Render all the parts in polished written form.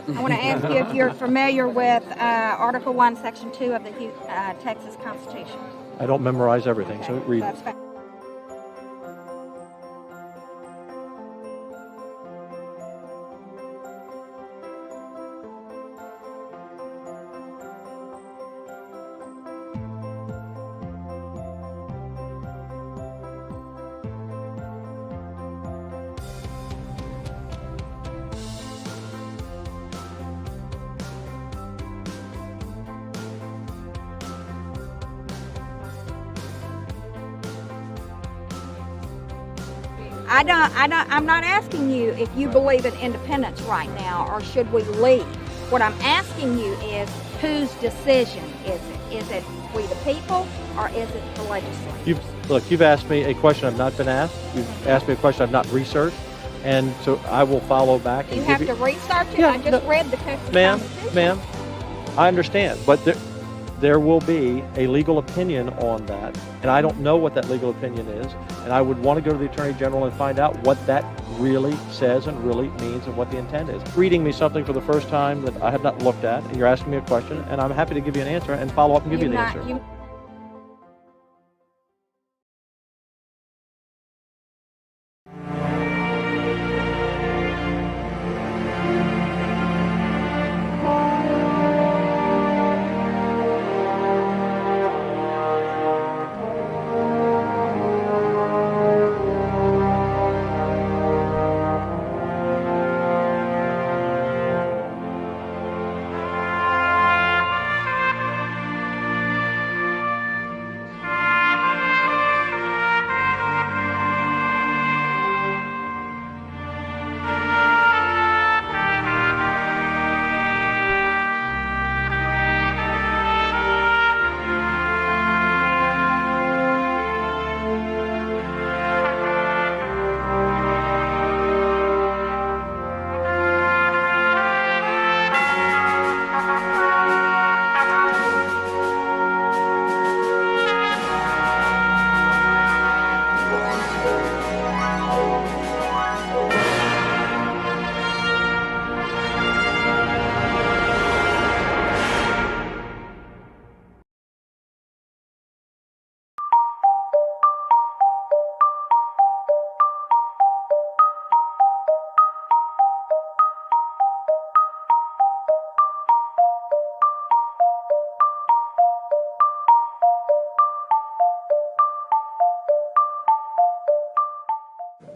I want to ask you if you're familiar with Article 1, Section 2 of the Texas Constitution. I don't memorize everything, so read. That's fine. I'm not asking you if you believe in independence right now or should we leave. What I'm asking you is whose decision is it? Is it we the people or is it the legislature? You've asked me a question I've not been asked. You've asked me a question I've not researched. And so I will follow back. And you have to research it? Yeah, I just read the Texas Constitution. Ma'am, I understand. But there will be a legal opinion on that, and I don't know what that legal opinion is, and I would want to go to the Attorney General and find out what that really says and really means and what the intent is. Reading me something for the first time that I have not looked at, and you're asking me a question, and I'm happy to give you an answer and follow up and give you the answer.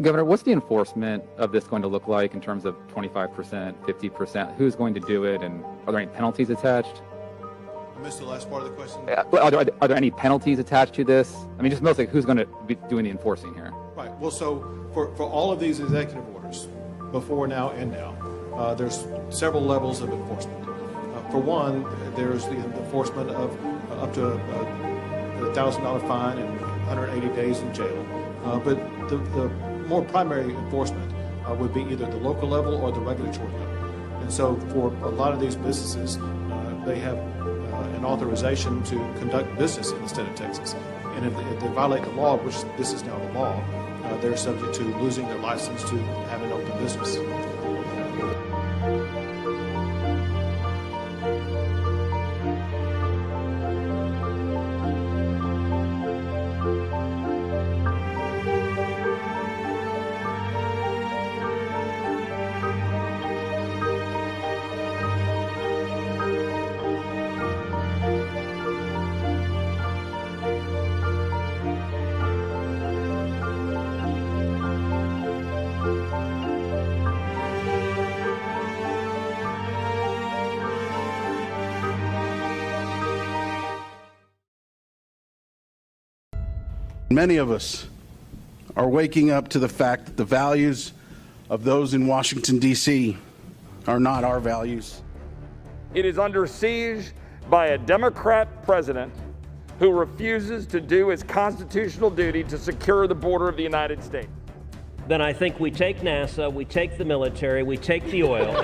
Governor, what's the enforcement of this going to look like in terms of 25%, 50%? Who's going to do it, and are there any penalties attached? I missed the last part of the question. Are there any penalties attached to this? I mean, just mostly who's going to be doing the enforcing here? Right. Well, so for all of these executive orders, before now and now, there's several levels of enforcement. For one, there's the enforcement of up to a $1,000 fine and 180 days in jail. But the more primary enforcement would be either the local level or the regulatory level. And so for a lot of these businesses, they have an authorization to conduct business in the state of Texas. And if they violate the law, which this is now the law, they're subject to losing their license to have an open business. Many of us are waking up to the fact that the values of those in Washington, D.C. are not our values. It is under siege by a Democrat president who refuses to do his constitutional duty to secure the border of the United States. Then I think we take NASA, we take the military, we take the oil.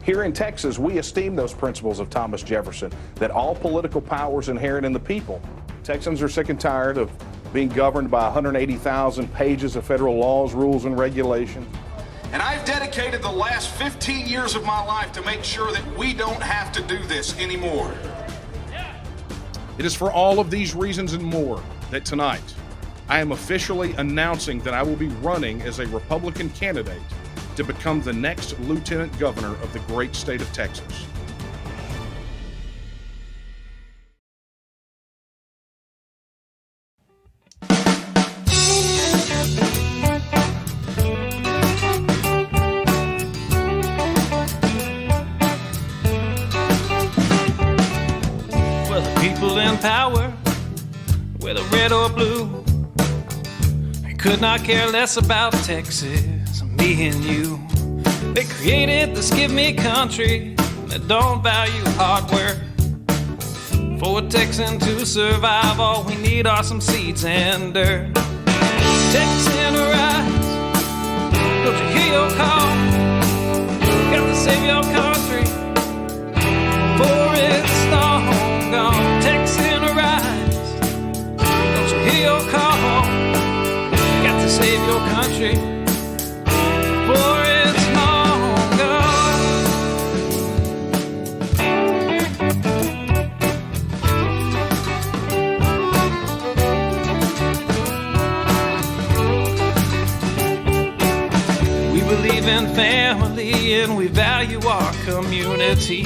Here in Texas, we esteem those principles of Thomas Jefferson, that all political power is inherent in the people. Texans are sick and tired of being governed by 180,000 pages of federal laws, rules, and regulations. And I've dedicated the last 15 years of my life to make sure that we don't have to do this anymore. It is for all of these reasons and more that tonight I am officially announcing that I will be running as a Republican candidate to become the next Lieutenant Governor of the great state of Texas. Well, the people in power, whether red or blue, they could not care less about Texas, me and you. They created this give me country that don't value hard work. For a Texan to survive, all we need are some seeds and dirt. Texan rise, don't you hear your call? Got to save your country, for it's long gone. Texan rise, don't you hear your call? Got to save your country, for it's long gone. We believe in family and we value our community.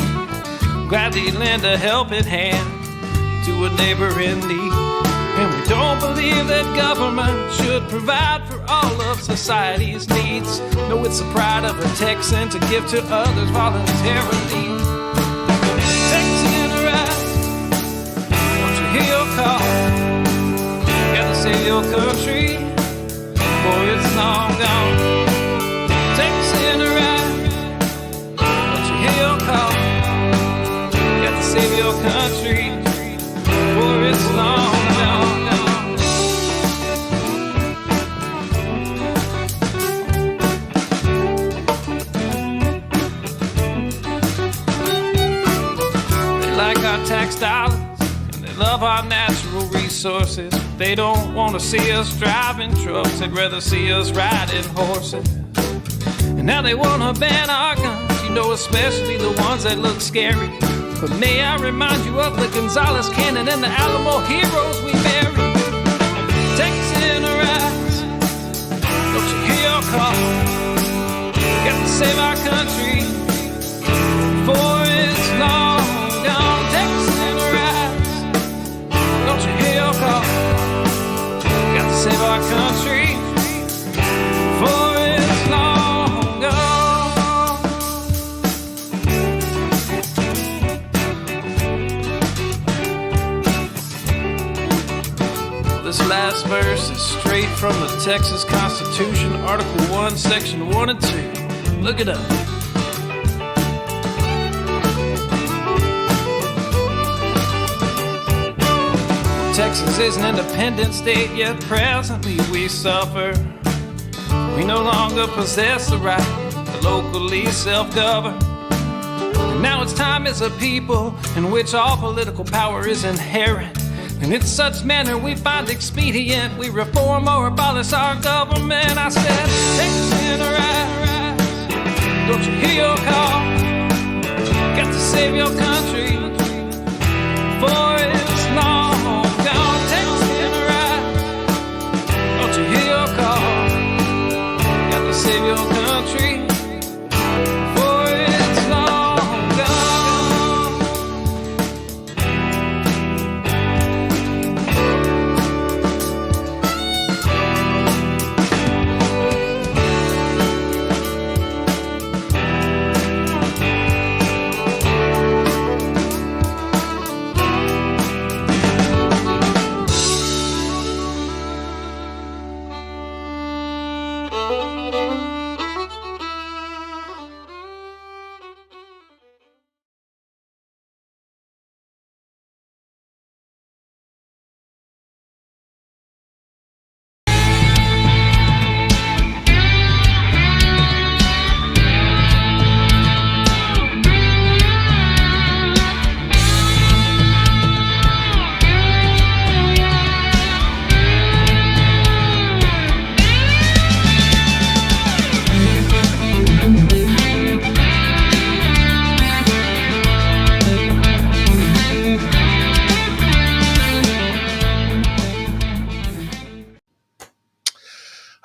Gladly lend a helping hand to a neighbor in need. And we don't believe that government should provide for all of society's needs. No, it's the pride of a Texan to give to others voluntarily. Texan rise, don't you hear your call? Gotta save your country, for it's long gone. Texan rise, don't you hear your call? Gotta save your country, for it's long gone. They like our tax dollars and they love our natural resources. They don't want to see us driving trucks, they'd rather see us riding horses. And now they want to ban our guns, you know, especially the ones that look scary. But may I remind you of the Gonzales Cannon and the Alamo heroes we buried. Texan rise, don't you hear your call? Got to save our country, for it's long gone. Texan rise, don't you hear your call? Got to save our country, for it's long gone. This last verse is straight from the Texas Constitution, Article 1, Section 1 and 2. Look it up. Texas is an independent state, yet presently we suffer. We no longer possess the right to locally self-govern. And now it's time as a people in which all political power is inherent. And in such manner we find expedient, we reform or abolish our government. I said, Texan rise, don't you hear your call? Got to save your country, for it's long gone. Texan rise, don't you hear your call? Got to save your country, for it's long gone.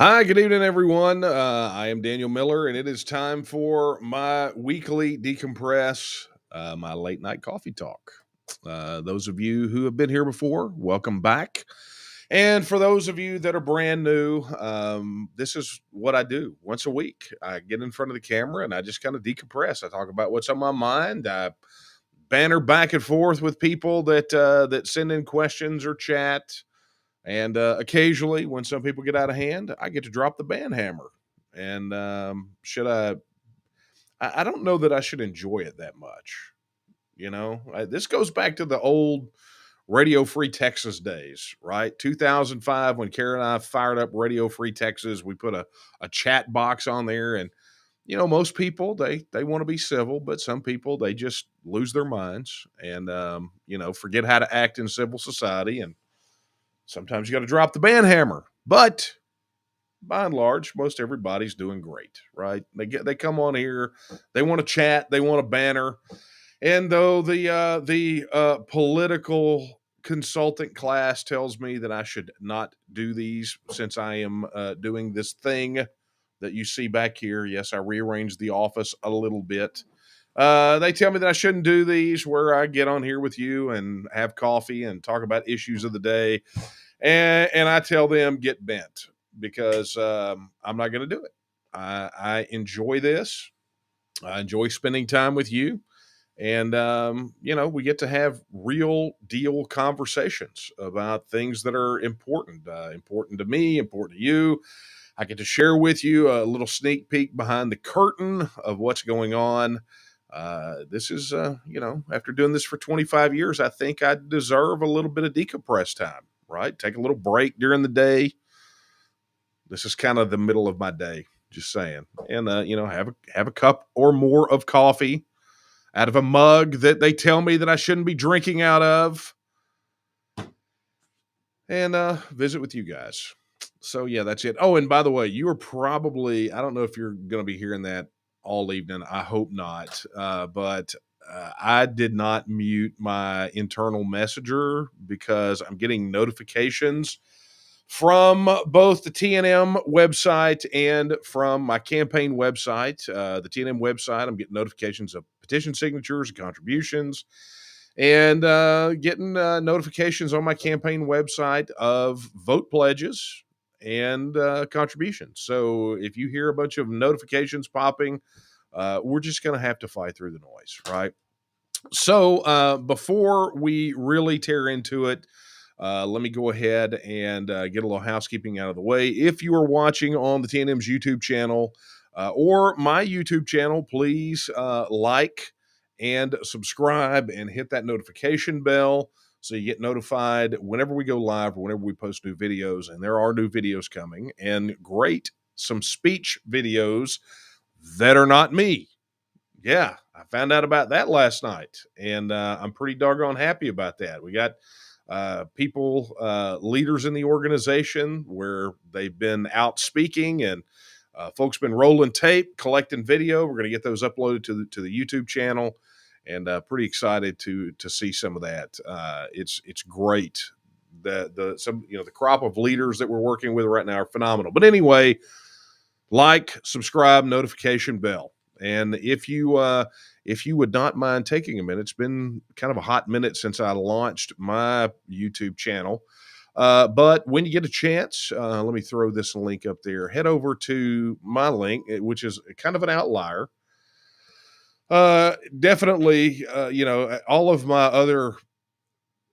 Hi, good evening, everyone. I am Daniel Miller, and it is time for my weekly decompress, my late night coffee talk. Those of you who have been here before, welcome back. And for those of you that are brand new, this is what I do once a week. I get in front of the camera and I just kind of decompress. I talk about what's on my mind. I banter back and forth with people that send in questions or chat. And occasionally, when some people get out of hand, I get to drop the band hammer. And should I don't know that I should enjoy it that much. This goes back to the old Radio Free Texas days, right? 2005, when Karen and I fired up Radio Free Texas, we put a chat box on there. And, most people, they want to be civil, but some people, they just lose their minds and, forget how to act in civil society. And sometimes you got to drop the band hammer. But by and large, most everybody's doing great, right? They come on here, they want to chat, they want to banner. And though the political consultant class tells me that I should not do these since I am doing this thing that you see back here. Yes, I rearranged the office a little bit. They tell me that I shouldn't do these where I get on here with you and have coffee and talk about issues of the day. And I tell them get bent because I'm not going to do it. I enjoy this. I enjoy spending time with you. And, we get to have real deal conversations about things that are important, important to me, important to you. I get to share with you a little sneak peek behind the curtain of what's going on. This is, after doing this for 25 years, I think I deserve a little bit of decompress time, right? Take a little break during the day. This is kind of the middle of my day, just saying. And, have a cup or more of coffee out of a mug that they tell me that I shouldn't be drinking out of, and visit with you guys. So, yeah, that's it. Oh, and by the way, you are probably, I don't know if you're going to be hearing that all evening. I hope not. But I did not mute my internal messenger because I'm getting notifications from both the TNM website and from my campaign website. The TNM website, I'm getting notifications of petition signatures and contributions, and getting notifications on my campaign website of vote pledges and contributions. So if you hear a bunch of notifications popping, we're just going to have to fight through the noise, right? So before we really tear into it, let me go ahead and get a little housekeeping out of the way. If you are watching on the TNM's YouTube channel or my YouTube channel, please like and subscribe and hit that notification bell so you get notified whenever we go live or whenever we post new videos. And there are new videos coming, and some speech videos that are not me. Yeah, I found out about that last night, and I'm pretty doggone happy about that. We got people, leaders in the organization where they've been out speaking, and folks been rolling tape, collecting video. We're going to get those uploaded to the YouTube channel, and pretty excited to see some of that. It's great. The crop of leaders that we're working with right now are phenomenal. But anyway, like, subscribe, notification bell. And if you would not mind taking a minute, it's been kind of a hot minute since I launched my YouTube channel. But when you get a chance, let me throw this link up there. Head over to my link, which is kind of an outlier. Definitely, all of my other,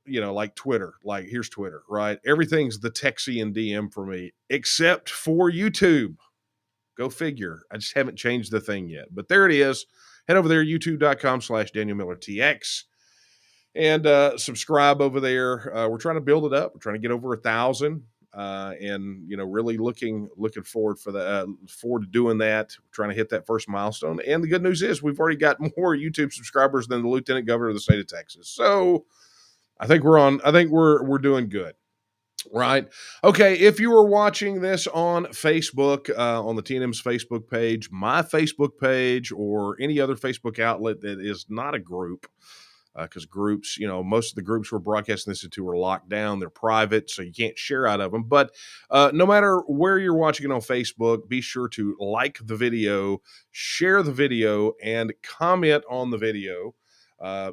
like Twitter, like here's Twitter, right? Everything's the Texian DM for me, except for YouTube. Go figure. I just haven't changed the thing yet. But there it is. Head over there, youtube.com/DanielMillerTX, and subscribe over there. We're trying to build it up. We're trying to get over 1,000, and really looking forward forward to doing that. We're trying to hit that first milestone. And the good news is we've already got more YouTube subscribers than the Lieutenant Governor of the state of Texas. So I think we're doing good. Right. Okay. If you are watching this on Facebook, on the TNM's Facebook page, my Facebook page, or any other Facebook outlet that is not a group, because groups, most of the groups we're broadcasting this into are locked down. They're private, so you can't share out of them. But no matter where you're watching it on Facebook, be sure to like the video, share the video, and comment on the video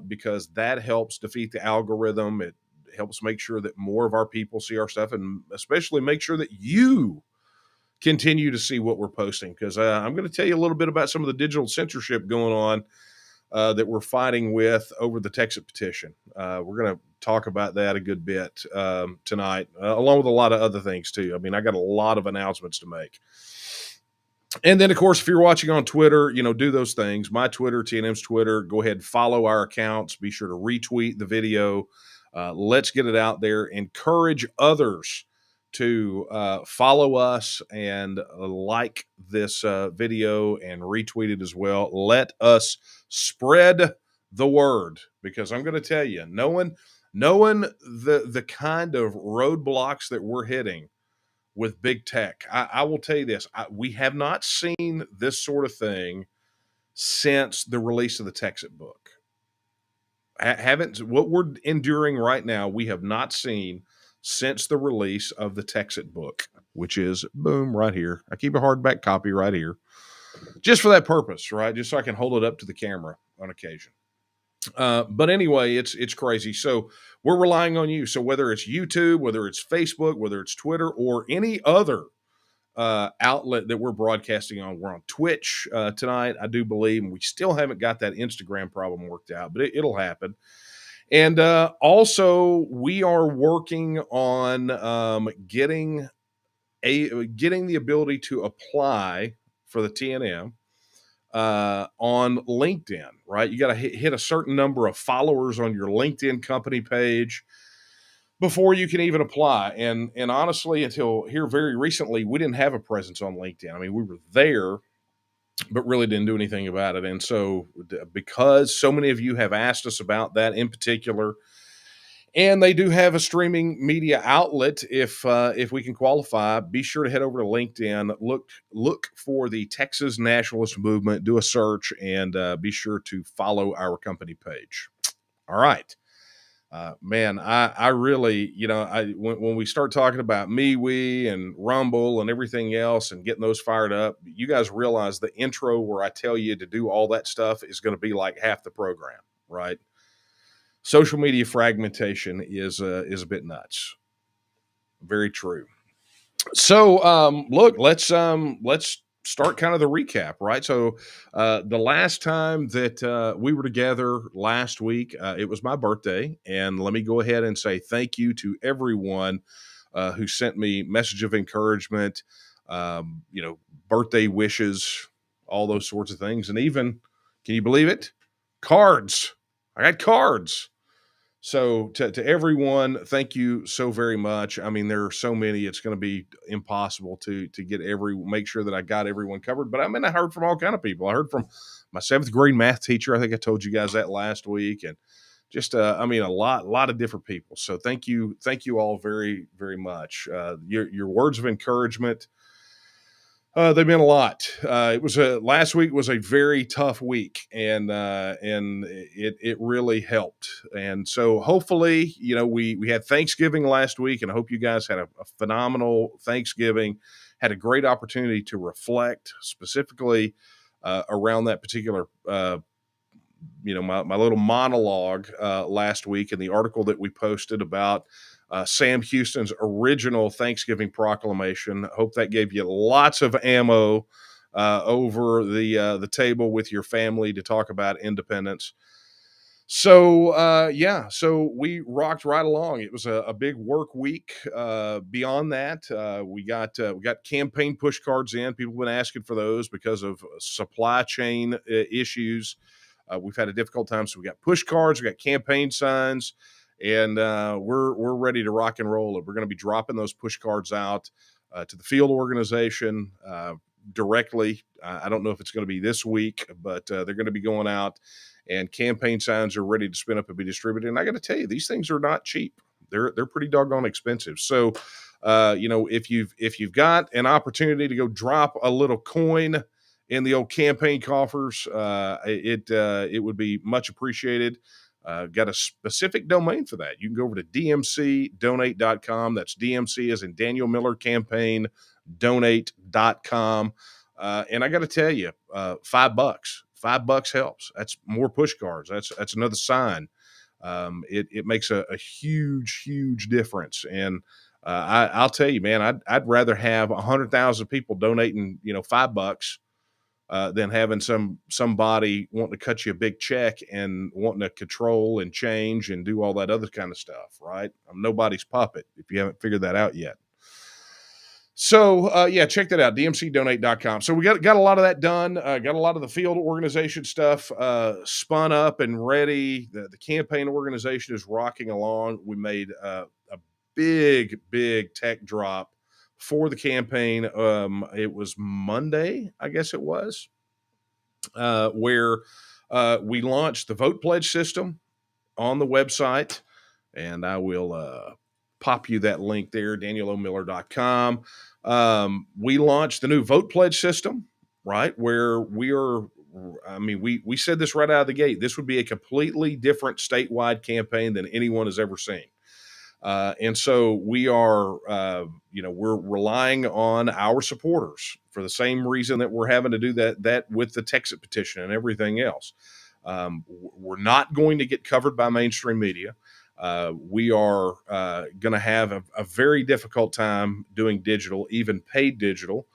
because that helps defeat the algorithm. It helps make sure that more of our people see our stuff, and especially make sure that you continue to see what we're posting, because I'm going to tell you a little bit about some of the digital censorship going on that we're fighting with over the TEXIT petition. We're going to talk about that a good bit tonight, along with a lot of other things too. I mean, I got a lot of announcements to make. And then, of course, if you're watching on Twitter, do those things. My Twitter, TNM's Twitter, go ahead and follow our accounts. Be sure to retweet the video. Let's get it out there. Encourage others to follow us and like this video and retweet it as well. Let us spread the word, because I'm going to tell you, knowing the kind of roadblocks that we're hitting with big tech, I will tell you this, we have not seen this sort of thing since the release of the TEXIT book. What we're enduring right now, we have not seen since the release of the TEXIT book, which is, boom, right here. I keep a hardback copy right here, just for that purpose, right? Just so I can hold it up to the camera on occasion. But anyway, it's crazy. So we're relying on you. So whether it's YouTube, whether it's Facebook, whether it's Twitter, or any other outlet that we're broadcasting on, we're on Twitch tonight, I do believe, and we still haven't got that Instagram problem worked out, but it'll happen. And also, we are working on getting the ability to apply for the TNM on LinkedIn, right? You got to hit a certain number of followers on your LinkedIn company page before you can even apply. And honestly, until here very recently, we didn't have a presence on LinkedIn. I mean, we were there, but really didn't do anything about it. And so because so many of you have asked us about that in particular, and they do have a streaming media outlet, if we can qualify, be sure to head over to LinkedIn, look for the Texas Nationalist Movement, do a search, and be sure to follow our company page. All right. Man, I really, when we start talking about MeWe and Rumble and everything else and getting those fired up, you guys realize the intro where I tell you to do all that stuff is going to be like half the program, right? Social media fragmentation is a bit nuts. Very true. So, look, let's start kind of the recap, right? So, the last time that we were together last week, it was my birthday, and let me go ahead and say thank you to everyone who sent me message of encouragement, birthday wishes, all those sorts of things, and even, can you believe it? Cards. I got cards. So to everyone, thank you so very much. I mean, there are so many, it's going to be impossible to get make sure that I got everyone covered. But I mean, I heard from all kind of people. I heard from my 7th grade math teacher. I think I told you guys that last week. And just, a lot of different people. So thank you all very, very much. Your words of encouragement, they meant a lot. Last week was a very tough week, and it really helped. And so hopefully, we had Thanksgiving last week, and I hope you guys had a phenomenal Thanksgiving, had a great opportunity to reflect specifically around that particular, my little monologue last week in the article that we posted about Sam Houston's original Thanksgiving proclamation. I hope that gave you lots of ammo over the table with your family to talk about independence. So, so we rocked right along. It was a big work week. Beyond that, we got campaign push cards in. People have been asking for those because of supply chain issues. We've had a difficult time, so we got push cards, we got campaign signs, and we're ready to rock and roll. We're going to be dropping those push cards out to the field organization directly. I don't know if it's going to be this week, but they're going to be going out, and campaign signs are ready to spin up and be distributed. And I got to tell you, these things are not cheap. They're pretty doggone expensive. So, if you've got an opportunity to go drop a little coin in the old campaign coffers, it would be much appreciated. Got a specific domain for that. You can go over to dmcdonate.com. That's DMC as in Daniel Miller Campaign donate.com. And I got to tell you, $5 helps. That's more push cards. That's another sign. It makes a huge difference. And I'll tell you, man, I'd rather have 100,000 people donating, $5 than having somebody wanting to cut you a big check and wanting to control and change and do all that other kind of stuff, right? I'm nobody's puppet if you haven't figured that out yet. So yeah, check that out, dmcdonate.com. So we got a lot of that done. Got a lot of the field organization stuff spun up and ready. The campaign organization is rocking along. We made a big tech drop for the campaign. It was Monday, I guess it was, where we launched the vote pledge system on the website, and I will pop you that link there, danielomiller.com. We launched the new vote pledge system, right? Where we said this right out of the gate. This would be a completely different statewide campaign than anyone has ever seen. And so we are, we're relying on our supporters for the same reason that we're having to do that with the TEXIT petition and everything else. We're not going to get covered by mainstream media. We are going to have a very difficult time doing digital, even paid digital.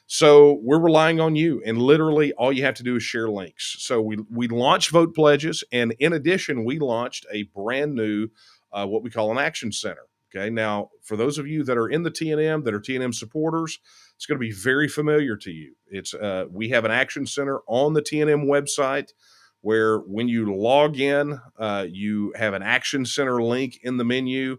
So we're relying on you, and literally all you have to do is share links. So we launched vote pledges, and in addition, we launched a brand new what we call an action center. Okay, now for those of you that are in the TNM, that are TNM supporters, it's going to be very familiar to you. It's we have an action center on the TNM website where when you log in, you have an action center link in the menu,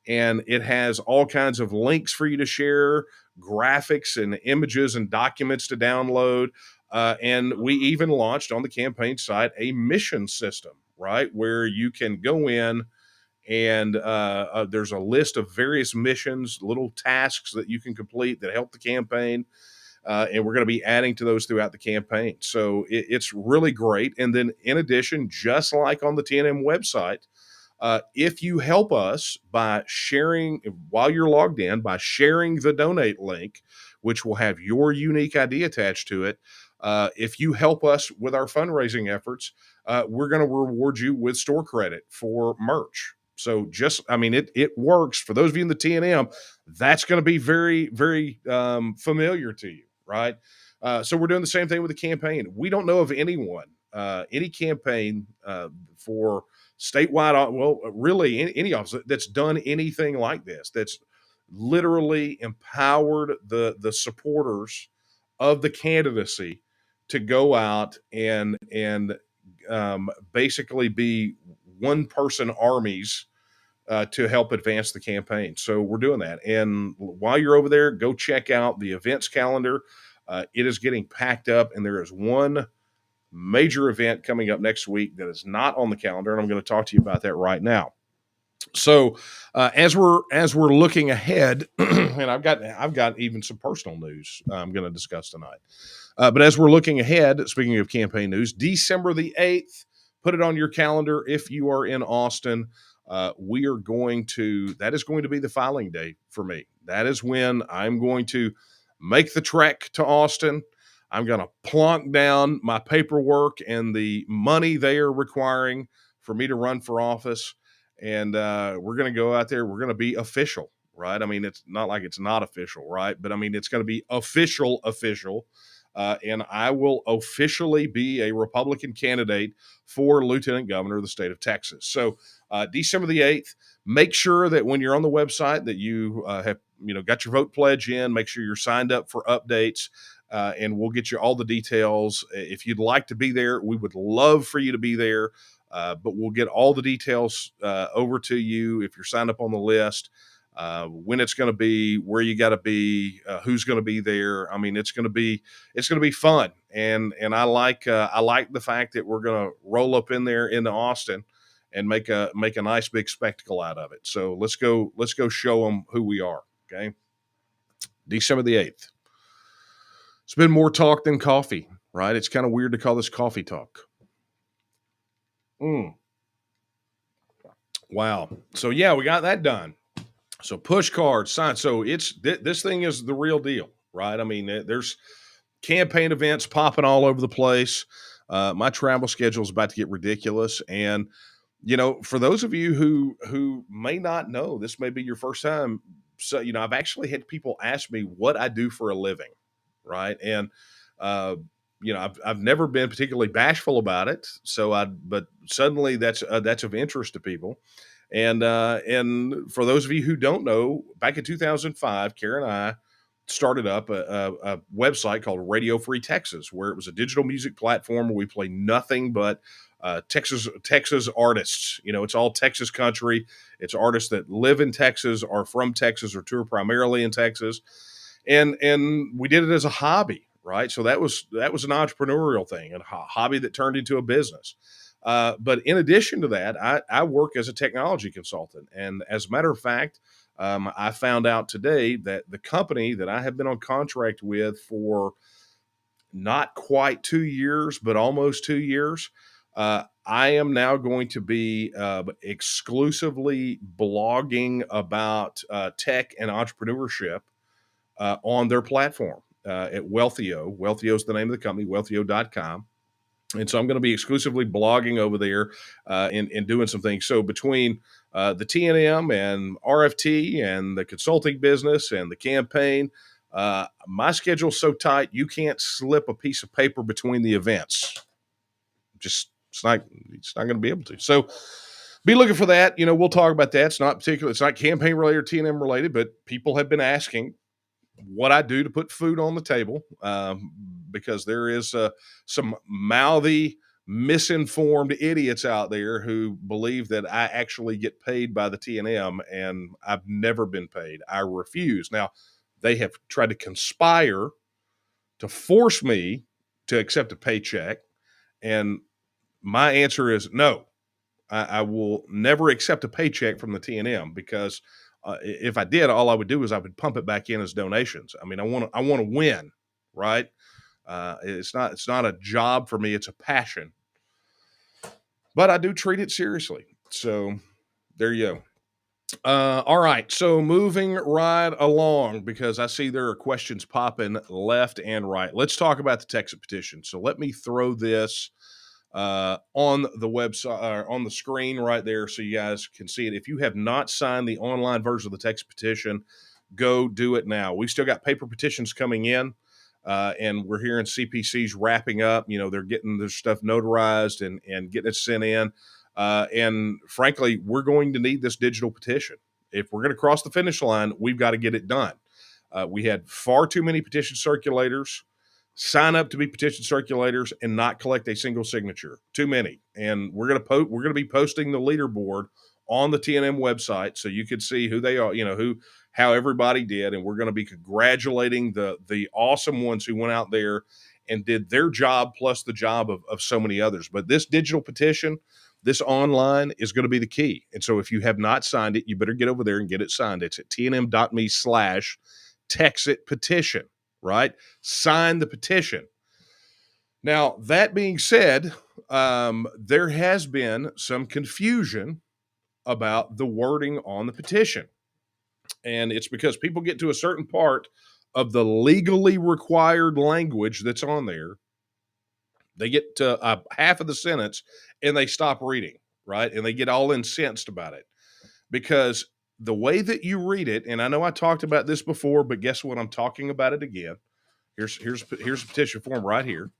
and it has all kinds of links for you to share, graphics and images and documents to download. And we even launched on the campaign site a mission system, right, where you can go in and there's a list of various missions, little tasks that you can complete that help the campaign. And we're going to be adding to those throughout the campaign. So it's really great. And then in addition, just like on the TNM website, if you help us by sharing, while you're logged in, by sharing the donate link, which will have your unique ID attached to it, if you help us with our fundraising efforts, we're going to reward you with store credit for merch. So it works. For those of you in the TNM, that's going to be very, very familiar to you, right? So we're doing the same thing with the campaign. We don't know of anyone, any campaign for statewide, well, really any office that's done anything like this, that's literally empowered the supporters of the candidacy to go out and basically be one person armies to help advance the campaign. So we're doing that. And while you're over there, go check out the events calendar. It is getting packed up, and there is one major event coming up next week that is not on the calendar, and I'm going to talk to you about that right now. So as we're looking ahead, and I've got even some personal news I'm going to discuss tonight. But as we're looking ahead, speaking of campaign news, December the 8th, put it on your calendar if you are in Austin. That is going to be the filing day for me. That is when I'm going to make the trek to Austin. I'm going to plonk down my paperwork and the money they are requiring for me to run for office. And we're going to go out there. We're going to be official, right? I mean, it's not like it's not official, right? But I mean, it's going to be official. And I will officially be a Republican candidate for lieutenant governor of the state of Texas. So December the 8th, make sure that when you're on the website that you have, got your vote pledge in, make sure you're signed up for updates. And we'll get you all the details. If you'd like to be there, we would love for you to be there. But we'll get all the details over to you if you're signed up on the list, when it's going to be, where you got to be, who's going to be there. I mean, it's going to be fun. And I like the fact that we're going to roll up in there into Austin and make a nice big spectacle out of it. So let's go show them who we are. Okay. December the 8th. It's been more talk than coffee, right? It's kind of weird to call this coffee talk. Wow. So yeah, we got that done. So push cards, sign. So this thing is the real deal, right? I mean, there's campaign events popping all over the place. My travel schedule is about to get ridiculous, and for those of you who may not know, this may be your first time. So I've actually had people ask me what I do for a living, right? And uh, I've never been particularly bashful about it. But suddenly that's of interest to people. And for those of you who don't know, back in 2005, Karen and I started up a website called Radio Free Texas, where it was a digital music platform where we play nothing but Texas artists. It's all Texas country. It's artists that live in Texas, are from Texas, or tour primarily in Texas, and we did it as a hobby, right? So that was an entrepreneurial thing, and a hobby that turned into a business. But in addition to that, I work as a technology consultant. And as a matter of fact, I found out today that the company that I have been on contract with for not quite 2 years, but almost 2 years, I am now going to be exclusively blogging about tech and entrepreneurship on their platform at Wealthio. Wealthio is the name of the company, wealthio.com. And so I'm going to be exclusively blogging over there and doing some things. So between the T&M and RFT and the consulting business and the campaign, my schedule's so tight you can't slip a piece of paper between the events. It's not going to be able to. So be looking for that. We'll talk about that. It's not campaign related or T&M related, but people have been asking what I do to put food on the table, because there is some mouthy, misinformed idiots out there who believe that I actually get paid by the T&M, and I've never been paid. I refuse. Now, they have tried to conspire to force me to accept a paycheck, and my answer is no. I will never accept a paycheck from the T&M, because if I did, all I would do is I would pump it back in as donations. I mean, I want to win, right? It's not a job for me; it's a passion. But I do treat it seriously. So there you go. All right. So moving right along, because I see there are questions popping left and right. Let's talk about the TEXIT petition. So let me throw this on the website, on the screen right there, so you guys can see it. If you have not signed the online version of the TEXIT petition, go do it now. We've still got paper petitions coming in, and we're hearing CPC's wrapping up. They're getting their stuff notarized and getting it sent in. And frankly, we're going to need this digital petition. If we're going to cross the finish line, we've got to get it done. We had far too many petition circulators sign up to be petition circulators and not collect a single signature. Too many. And we're going to be posting the leaderboard on the T&M website, so you can see who they are, how everybody did. And we're going to be congratulating the awesome ones who went out there and did their job plus the job of so many others. But this digital petition, this online, is going to be the key. And so if you have not signed it, you better get over there and get it signed. It's at tnm.me/TEXIT petition. Right? Sign the petition. Now, that being said, there has been some confusion about the wording on the petition. And it's because people get to a certain part of the legally required language that's on there. They get to half of the sentence and they stop reading, right? And they get all incensed about it, because the way that you read it, and I know I talked about this before, but guess what? I'm talking about it again. Here's a petition form right here.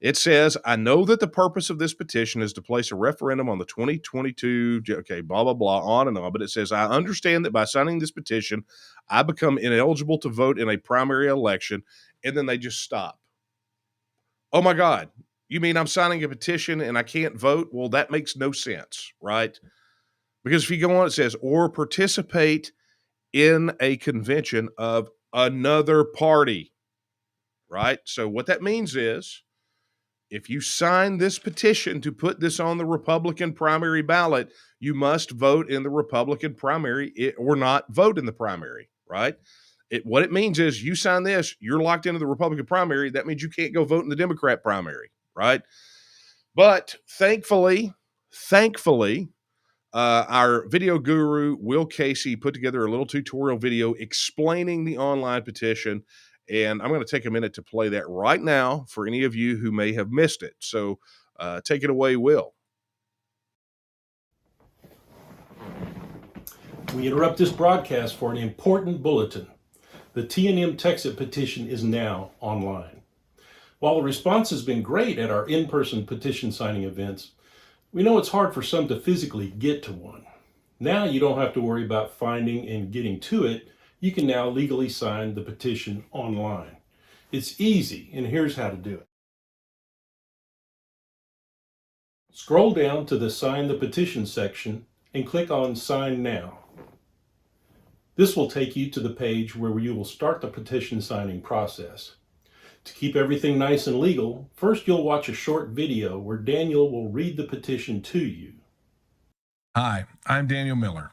It says, I know that the purpose of this petition is to place a referendum on the 2022, okay, blah, blah, blah, on and on. But it says, I understand that by signing this petition, I become ineligible to vote in a primary election. And then they just stop. Oh my God, you mean I'm signing a petition and I can't vote? Well, that makes no sense, right? Because if you go on, it says, or participate in a convention of another party. Right? So what that means is, if you sign this petition to put this on the Republican primary ballot, you must vote in the Republican primary or not vote in the primary, right? What it means is, you sign this, you're locked into the Republican primary. That means you can't go vote in the Democrat primary, right? But thankfully, Our video guru, Will Casey, put together a little tutorial video explaining the online petition. And I'm going to take a minute to play that right now for any of you who may have missed it. So take it away, Will. We interrupt this broadcast for an important bulletin. The T&M TEXIT petition is now online. While the response has been great at our in-person petition signing events, we know it's hard for some to physically get to one. Now you don't have to worry about finding and getting to it. You can now legally sign the petition online. It's easy, and here's how to do it. Scroll down to the Sign the Petition section and click on Sign Now. This will take you to the page where you will start the petition signing process. To keep everything nice and legal, first you'll watch a short video where Daniel will read the petition to you. Hi, I'm Daniel Miller.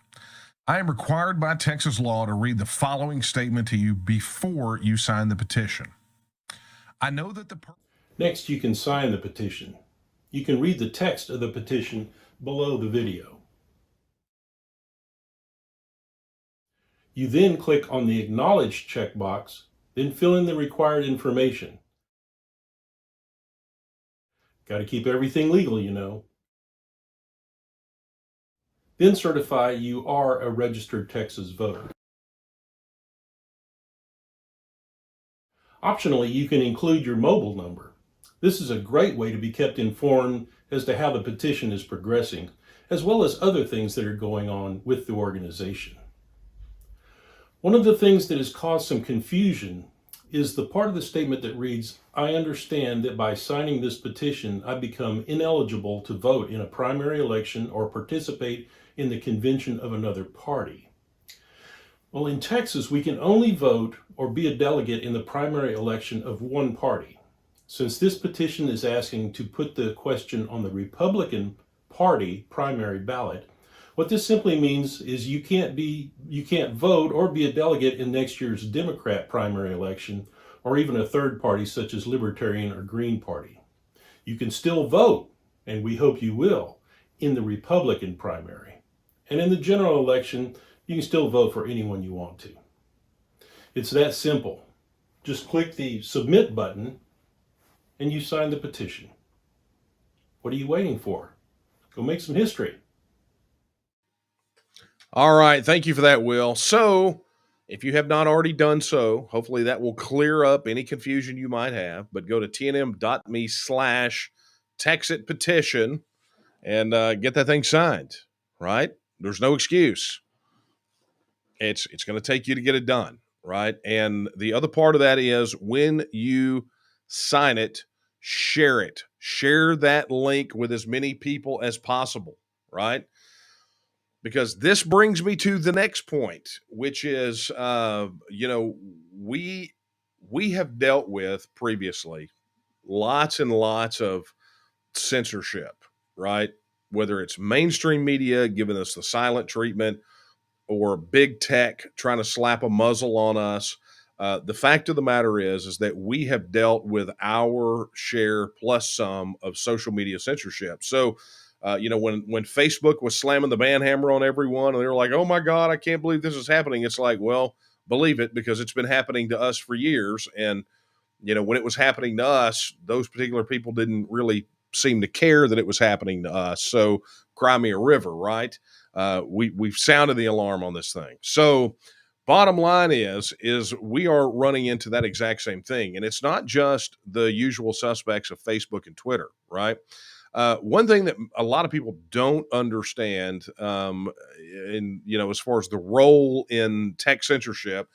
I am required by Texas law to read the following statement to you before you sign the petition. I know that Next, you can sign the petition. You can read the text of the petition below the video. You then click on the Acknowledge checkbox, then fill in the required information. Got to keep everything legal, you know. Then certify you are a registered Texas voter. Optionally, you can include your mobile number. This is a great way to be kept informed as to how the petition is progressing, as well as other things that are going on with the organization. One of the things that has caused some confusion is the part of the statement that reads, I understand that by signing this petition, I become ineligible to vote in a primary election or participate in the convention of another party. Well, in Texas, we can only vote or be a delegate in the primary election of one party. Since this petition is asking to put the question on the Republican Party primary ballot, what this simply means is you can't vote or be a delegate in next year's Democrat primary election, or even a third party such as Libertarian or Green Party. You can still vote, and we hope you will, in the Republican primary. And in the general election, you can still vote for anyone you want to. It's that simple. Just click the Submit button, and you sign the petition. What are you waiting for? Go make some history. All right. Thank you for that, Will. So if you have not already done so, hopefully that will clear up any confusion you might have. But go to tnm.me/TEXIT petition and get that thing signed, right? There's no excuse. It's going to take you to get it done, right? And the other part of that is when you sign it, share it. Share that link with as many people as possible, right? Because this brings me to the next point, which is, we have dealt with previously lots and lots of censorship, right? Whether it's mainstream media giving us the silent treatment or big tech trying to slap a muzzle on us. The fact of the matter is that we have dealt with our share plus some of social media censorship. So, when Facebook was slamming the ban hammer on everyone and they were like, oh my God, I can't believe this is happening. It's like, well, believe it, because it's been happening to us for years. And, when it was happening to us, those particular people didn't really seem to care that it was happening to us. So cry me a river, right? We've sounded the alarm on this thing. So bottom line is we are running into that exact same thing. And it's not just the usual suspects of Facebook and Twitter, right? One thing that a lot of people don't understand, as far as the role in tech censorship,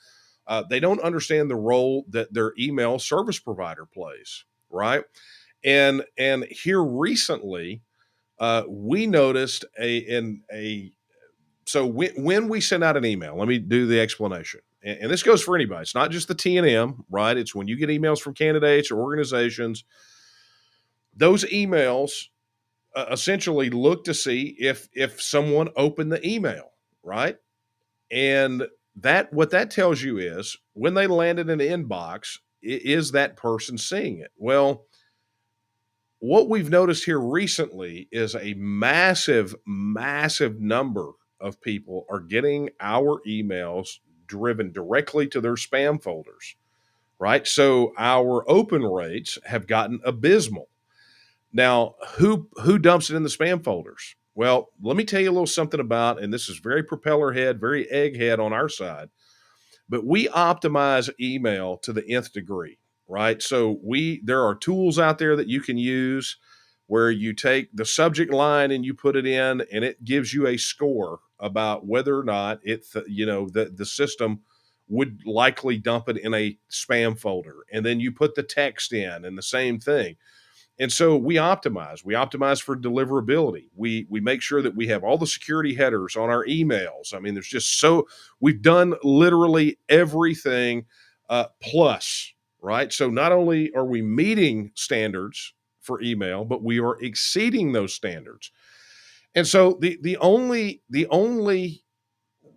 they don't understand the role that their email service provider plays, right? And here recently, we noticed so when we send out an email, let me do the explanation. And this goes for anybody. It's not just the T&M, right? It's when you get emails from candidates or organizations. Those emails essentially look to see if someone opened the email, right? And what that tells you is when they land in an inbox, is that person seeing it? Well, what we've noticed here recently is a massive, massive number of people are getting our emails driven directly to their spam folders, right? So our open rates have gotten abysmal. Now, who dumps it in the spam folders? Well, let me tell you a little something about, and this is very propeller head, very egghead on our side, but we optimize email to the nth degree, right? So there are tools out there that you can use where you take the subject line and you put it in, and it gives you a score about whether or not the system would likely dump it in a spam folder, and then you put the text in, and the same thing. And so we optimize. We optimize for deliverability. We make sure that we have all the security headers on our emails. I mean, we've done literally everything plus, right? So not only are we meeting standards for email, but we are exceeding those standards. And so the only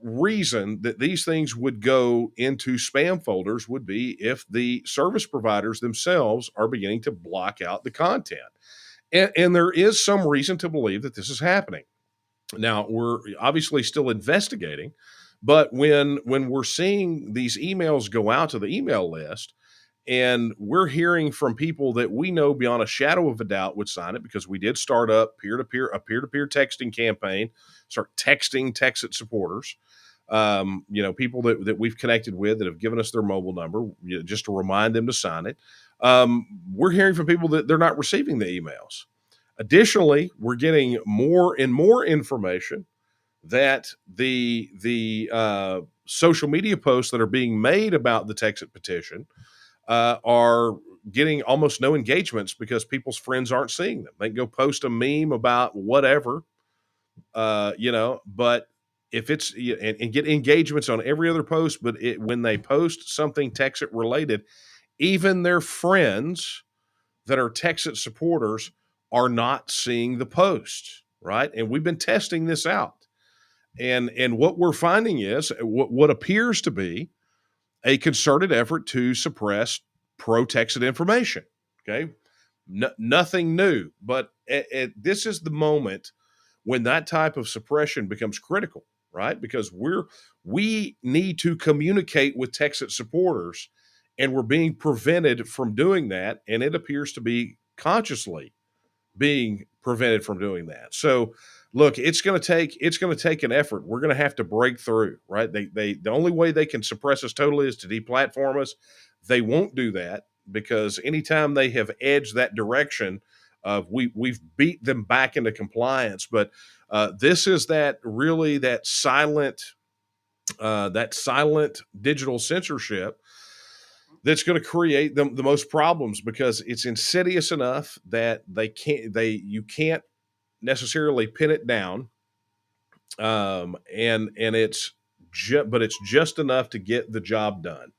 reason that these things would go into spam folders would be if the service providers themselves are beginning to block out the content. And there is some reason to believe that this is happening. Now, we're obviously still investigating, but when we're seeing these emails go out to the email list, and we're hearing from people that we know beyond a shadow of a doubt would sign it, because we did start up a peer-to-peer texting campaign, start texting TEXIT supporters, people that we've connected with that have given us their mobile number, just to remind them to sign it. We're hearing from people that they're not receiving the emails. Additionally, we're getting more and more information that the social media posts that are being made about the Texit petition are getting almost no engagements because people's friends aren't seeing them. They can go post a meme about whatever, but if it's and get engagements on every other post, but when they post something Texit related, even their friends that are Texit supporters are not seeing the post, right? And we've been testing this out, and what we're finding is what appears to be a concerted effort to suppress pro-Texit information. Okay, nothing new, but this is the moment when that type of suppression becomes critical, right? Because we need to communicate with Texit supporters, and we're being prevented from doing that, and it appears to be consciously being prevented from doing that. So, look, it's going to take an effort. We're going to have to break through, right? The only way they can suppress us totally is to deplatform us. They won't do that, because anytime they have edged that direction, we've beat them back into compliance. But this is that silent digital censorship that's going to create the most problems, because it's insidious enough that you can't necessarily pin it down, and but it's just enough to get the job done.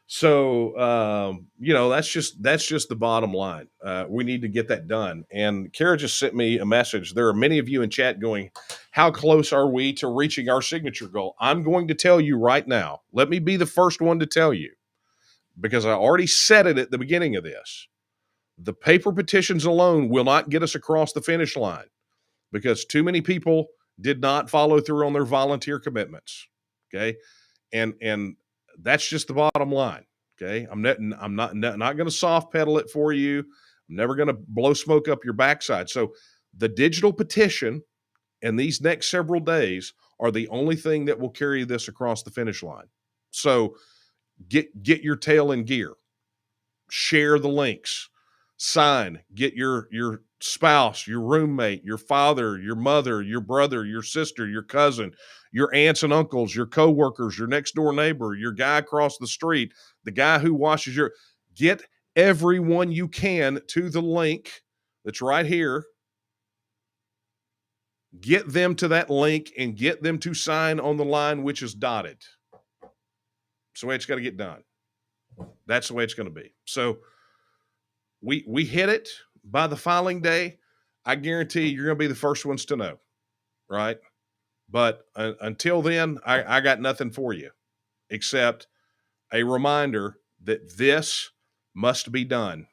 So that's just the bottom line. We need to get that done. And Kara just sent me a message. There are many of you in chat going, how close are we to reaching our signature goal? I'm going to tell you right now. Let me be the first one to tell you, because I already said it at the beginning of this. The paper petitions alone will not get us across the finish line, because too many people did not follow through on their volunteer commitments. Okay. And that's just the bottom line. Okay. I'm not going to soft pedal it for you. I'm never going to blow smoke up your backside. So the digital petition and these next several days are the only thing that will carry this across the finish line. So get your tail in gear, share the links, sign, get your spouse, your roommate, your father, your mother, your brother, your sister, your cousin, your aunts and uncles, your coworkers, your next door neighbor, your guy across the street, the guy who washes get everyone you can to the link that's right here. Get them to that link and get them to sign on the line which is dotted. That's the way it's got to get done. That's the way it's going to be. So we hit it by the filing day. I guarantee you're going to be the first ones to know, right? But until then, I got nothing for you except a reminder that this must be done.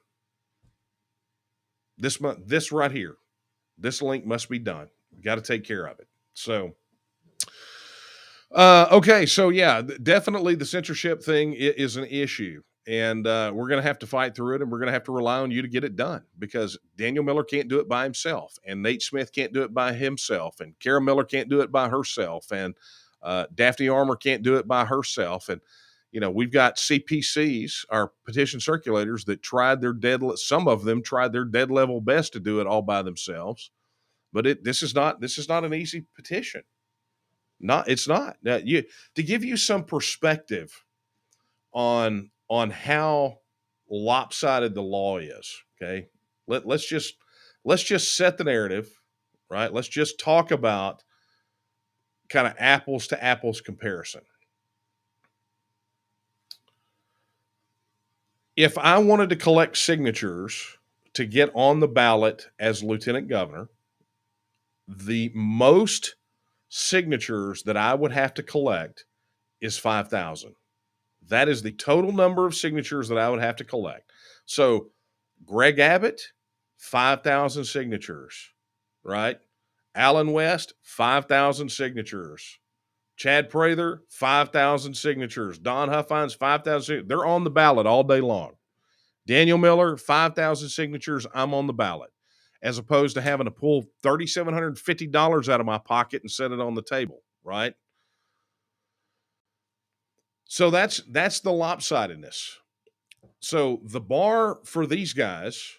this month, this right here, this link must be done. Got to take care of it. So, okay. So yeah, definitely the censorship thing is an issue, and we're going to have to fight through it, and we're going to have to rely on you to get it done, because Daniel Miller can't do it by himself, and Nate Smith can't do it by himself, and Kara Miller can't do it by herself, and Daphne Armour can't do it by herself. And we've got CPCs, our petition circulators, that tried their some of them tried their dead level best to do it all by themselves. But this is not an easy petition. It's not. Now, to give you some perspective on how lopsided the law is. Okay, let's just set the narrative, right? Let's just talk about kind of apples to apples comparison. If I wanted to collect signatures to get on the ballot as lieutenant governor, the most signatures that I would have to collect is 5,000. That is the total number of signatures that I would have to collect. So Greg Abbott, 5,000 signatures, right? Alan West, 5,000 signatures. Chad Prather, 5,000 signatures. Don Huffines, 5,000. They're on the ballot all day long. Daniel Miller, 5,000 signatures. I'm on the ballot, as opposed to having to pull $3,750 out of my pocket and set it on the table, right? So that's the lopsidedness. So the bar for these guys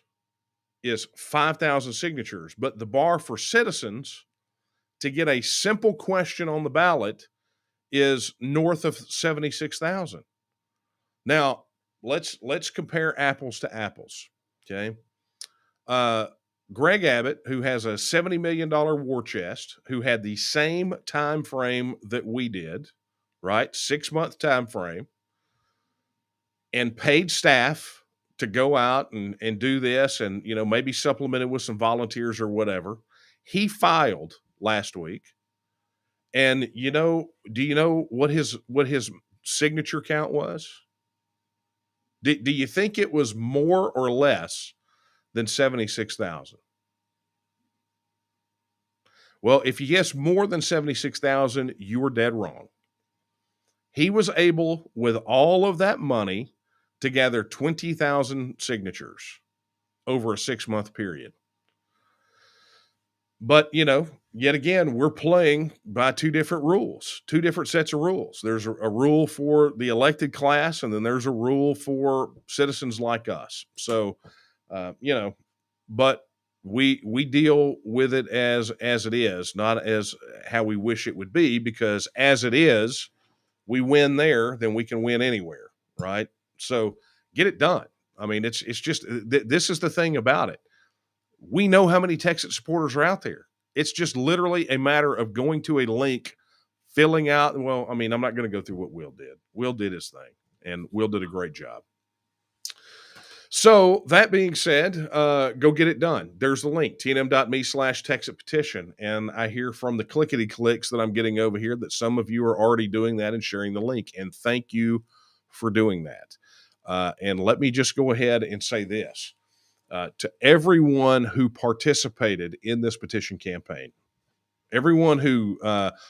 is 5,000 signatures, but the bar for citizens to get a simple question on the ballot is north of 76,000. Now, let's compare apples to apples, okay? Greg Abbott, who has a $70 million war chest, who had the same time frame that we did, right? 6-month time frame, and paid staff to go out and do this, and maybe supplemented with some volunteers or whatever. He filed last week, and do you know what his signature count was? Do you think it was more or less than 76,000? Well, if you guess more than 76,000, you were dead wrong. He was able, with all of that money, to gather 20,000 signatures over a 6-month period. But, yet again, we're playing by two different rules, two different sets of rules. There's a rule for the elected class, and then there's a rule for citizens like us. So, but we deal with it as it is, not as how we wish it would be, because as it is, we win there, then we can win anywhere, right? So get it done. I mean, it's just, this is the thing about it. We know how many TEXIT supporters are out there. It's just literally a matter of going to a link, filling out. Well, I mean, I'm not going to go through what Will did. Will did his thing, and Will did a great job. So that being said, go get it done. There's the link, tnm.me/TEXIT petition. And I hear from the clickety clicks that I'm getting over here that some of you are already doing that and sharing the link. And thank you for doing that. And let me just go ahead and say this. To everyone who participated in this petition campaign, everyone who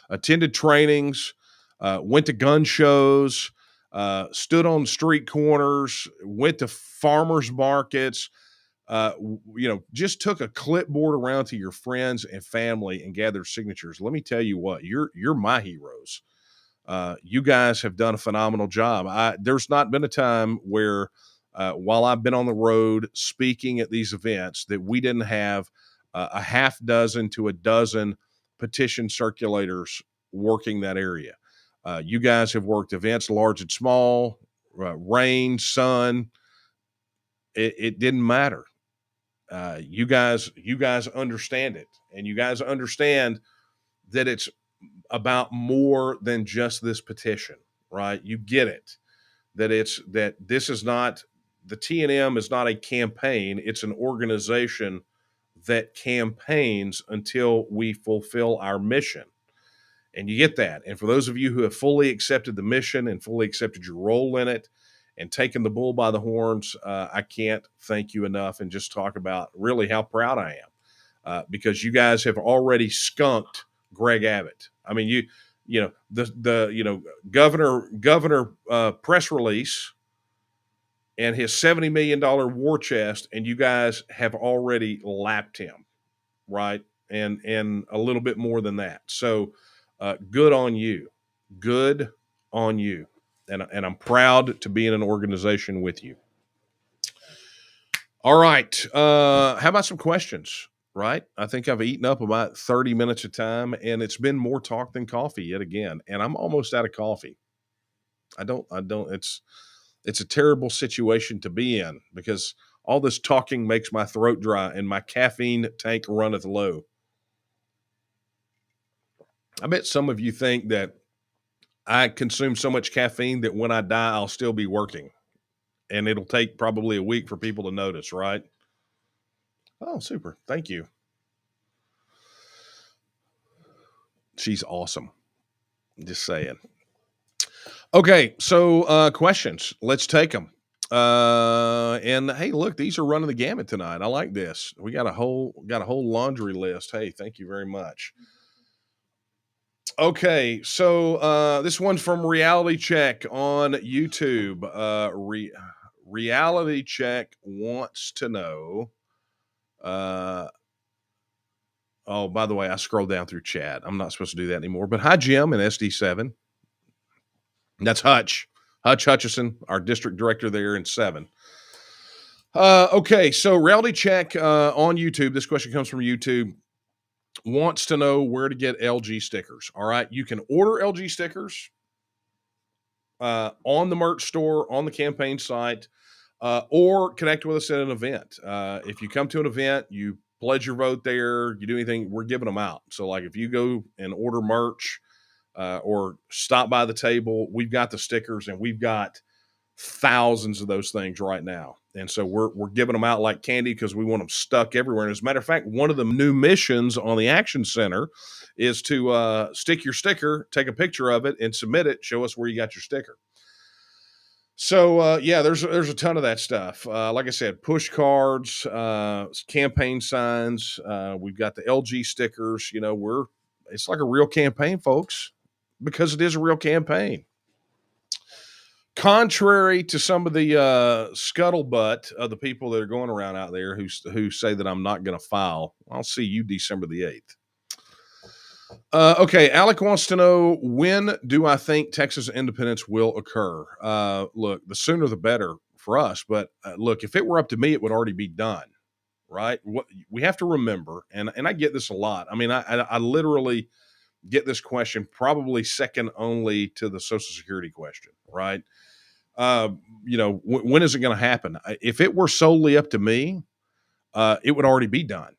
attended trainings, went to gun shows, stood on street corners, went to farmers markets, just took a clipboard around to your friends and family and gathered signatures. Let me tell you what, you're my heroes. You guys have done a phenomenal job. There's not been a time where, while I've been on the road speaking at these events, that we didn't have a half dozen to a dozen petition circulators working that area. You guys have worked events large and small, rain, sun. It didn't matter. You guys understand it, and you guys understand that it's about more than just this petition, right? You get it, that this is not, the TNM is not a campaign. It's an organization that campaigns until we fulfill our mission. And you get that. And for those of you who have fully accepted the mission and fully accepted your role in it, and taking the bull by the horns. I can't thank you enough and just talk about really how proud I am because you guys have already skunked Greg Abbott. I mean, the governor press release and his $70 million war chest, and you guys have already lapped him, right? And a little bit more than that. So good on you. Good on you. And I'm proud to be in an organization with you. All right. How about some questions? Right? I think I've eaten up about 30 minutes of time, and it's been more talk than coffee yet again. And I'm almost out of coffee. It's a terrible situation to be in because all this talking makes my throat dry and my caffeine tank runneth low. I bet some of you think that I consume so much caffeine that when I die, I'll still be working. And it'll take probably a week for people to notice, right? Oh, super. Thank you. She's awesome. Just saying. Okay, so questions. Let's take them. And hey, look, these are running the gamut tonight. I like this. We got a whole laundry list. Hey, thank you very much. Okay, so this one's from Reality Check on YouTube. Reality Check wants to know. Oh, by the way, I scrolled down through chat. I'm not supposed to do that anymore. But hi, Jim and SD7. That's Hutch Hutchison, our district director there in 7. Okay, so Reality Check on YouTube. This question comes from YouTube. Wants to know where to get LG stickers. All right, you can order LG stickers on the merch store, on the campaign site, or connect with us at an event. If you come to an event, you pledge your vote there, you do anything, we're giving them out. So like if you go and order merch or stop by the table, we've got the stickers and we've got thousands of those things right now. And so we're giving them out like candy because we want them stuck everywhere. And as a matter of fact, one of the new missions on the Action Center is to stick your sticker, take a picture of it and submit it. Show us where you got your sticker. So yeah, there's a ton of that stuff. Like I said, push cards, campaign signs. We've got the LG stickers. You know, it's like a real campaign, folks, because it is a real campaign. Contrary to some of the scuttlebutt of the people that are going around out there who say that I'm not going to file, I'll see you December the 8th. Okay, Alec wants to know, when do I think Texas independence will occur? Look, the sooner the better for us. But look, if it were up to me, it would already be done, right? What we have to remember, and I get this a lot. I mean, I literally get this question probably second only to the Social Security question, right? You know, when is it going to happen? If it were solely up to me, it would already be done.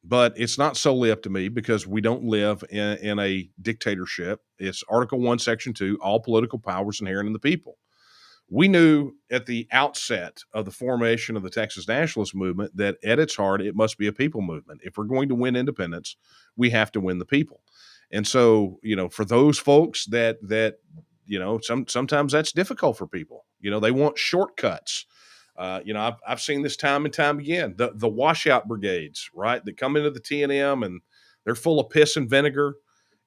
But it's not solely up to me because we don't live in a dictatorship. It's Article 1, Section 2, all political powers inherent in the people. We knew at the outset of the formation of the Texas nationalist movement that at its heart, it must be a people movement. If we're going to win independence, we have to win the people. And so, you know, for those folks that you know, sometimes that's difficult for people. You know, they want shortcuts. You know, I've seen this time and time again. The washout brigades, right, that come into the T&M and they're full of piss and vinegar,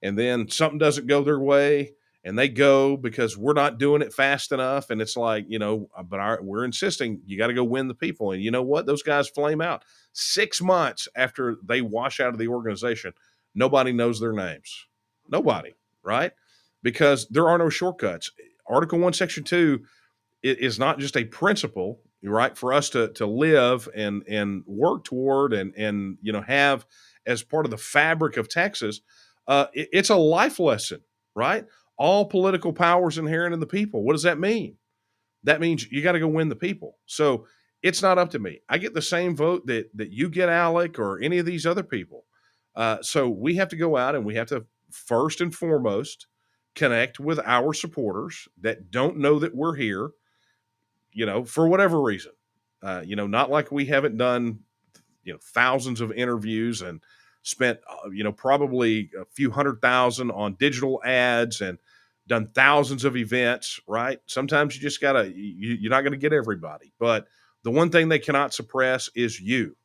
and then something doesn't go their way, and they go because we're not doing it fast enough. And it's like, you know, but we're insisting you got to go win the people. And you know what? Those guys flame out 6 months after they wash out of the organization. Nobody knows their names. Nobody, right? Because there are no shortcuts. Article 1, Section 2 is not just a principle, right, for us to live and work toward and you know, have as part of the fabric of Texas. It's a life lesson, right? All political powers inherent in the people. What does that mean? That means you got to go win the people. So it's not up to me. I get the same vote that you get, Alec, or any of these other people. So we have to go out and we have to first and foremost connect with our supporters that don't know that we're here, you know, for whatever reason. You know, not like we haven't done, you know, thousands of interviews and spent, you know, probably a few $100,000 on digital ads and done thousands of events, right? Sometimes you just you're not going to get everybody. But the one thing they cannot suppress is you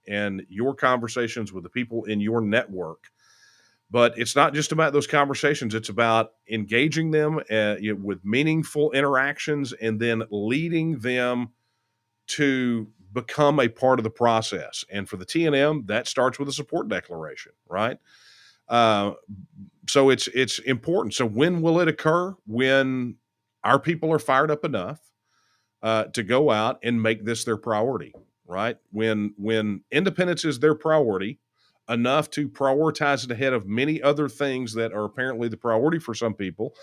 and your conversations with the people in your network. But it's not just about those conversations. It's about engaging them with meaningful interactions and then leading them to become a part of the process. And for the TNM, that starts with a support declaration, right? Uh, so it's important. So when will it occur? When our people are fired up enough to go out and make this their priority, right? When independence is their priority, enough to prioritize it ahead of many other things that are apparently the priority for some people,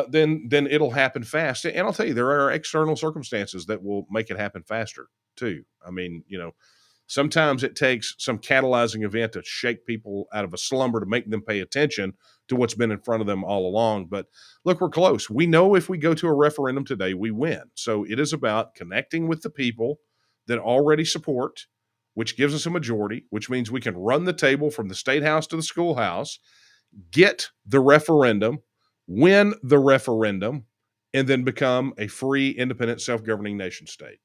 then it'll happen fast. And I'll tell you, there are external circumstances that will make it happen faster too. I mean, sometimes it takes some catalyzing event to shake people out of a slumber to make them pay attention to what's been in front of them all along. But look, we're close. We know if we go to a referendum today, we win. So it is about connecting with the people that already support, which gives us a majority, which means we can run the table from the state house to the schoolhouse, get the referendum, win the referendum, and then become a free, independent, self-governing nation state.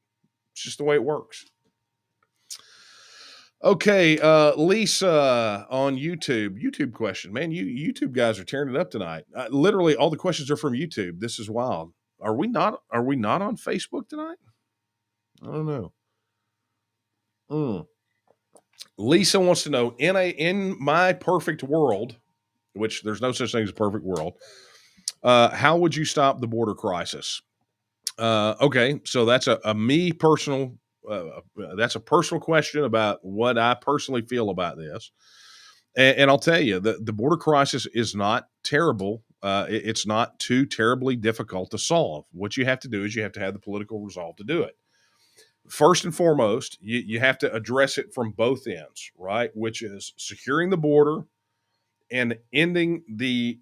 It's just the way it works. Okay, Lisa on YouTube. YouTube question, man. You YouTube guys are tearing it up tonight. Literally, all the questions are from YouTube. This is wild. Are we not on Facebook tonight? I don't know. Lisa wants to know, in my perfect world, which there's no such thing as a perfect world, how would you stop the border crisis? Okay, so that's a me personal. That's a personal question about what I personally feel about this. And I'll tell you, the border crisis is not terrible. It's not too terribly difficult to solve. What you have to do is you have to have the political resolve to do it. First and foremost, you have to address it from both ends, right? Which is securing the border and ending the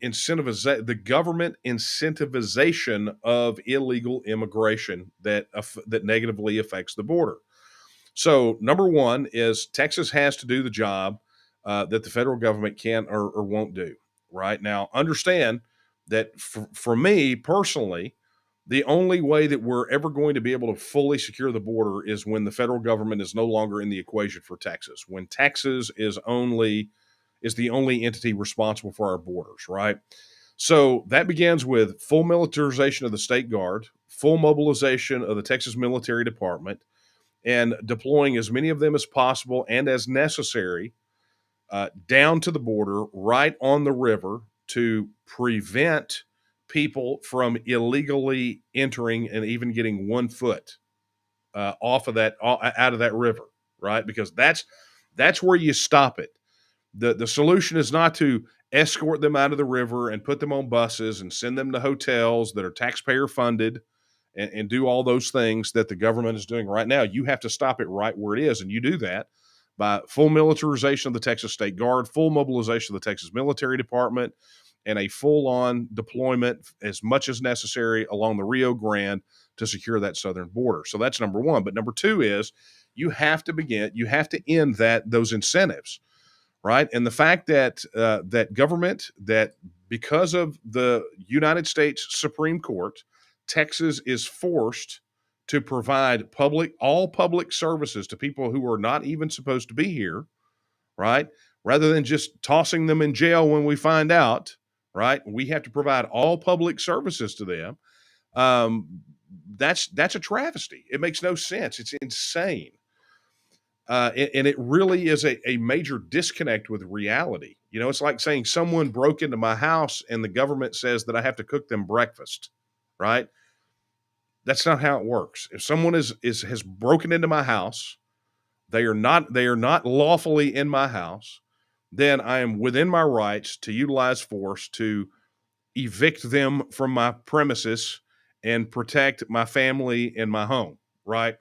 government incentivization of illegal immigration that negatively affects the border. So, number one is Texas has to do the job that the federal government can or won't do. Right now, understand that for me personally, the only way that we're ever going to be able to fully secure the border is when the federal government is no longer in the equation for Texas. When Texas is the only entity responsible for our borders, right? So that begins with full militarization of the state guard, full mobilization of the Texas Military Department, and deploying as many of them as possible and as necessary down to the border, right on the river, to prevent people from illegally entering and even getting 1 foot off of that, out of that river, right? Because that's where you stop it. The solution is not to escort them out of the river and put them on buses and send them to hotels that are taxpayer funded and do all those things that the government is doing right now. You have to stop it right where it is. And you do that by full militarization of the Texas State Guard, full mobilization of the Texas Military Department, and a full-on deployment as much as necessary along the Rio Grande to secure that southern border. So that's number one. But number two is you have to end those incentives, right? And the fact that that government, that because of the United States Supreme Court, Texas is forced to provide all public services to people who are not even supposed to be here, right? Rather than just tossing them in jail when we find out, right? We have to provide all public services to them. That's a travesty. It makes no sense. It's insane. And it really is a major disconnect with reality. It's like saying someone broke into my house and the government says that I have to cook them breakfast, right? That's not how it works. If someone has broken into my house, they are not lawfully in my house, then I am within my rights to utilize force to evict them from my premises and protect my family and my home, right?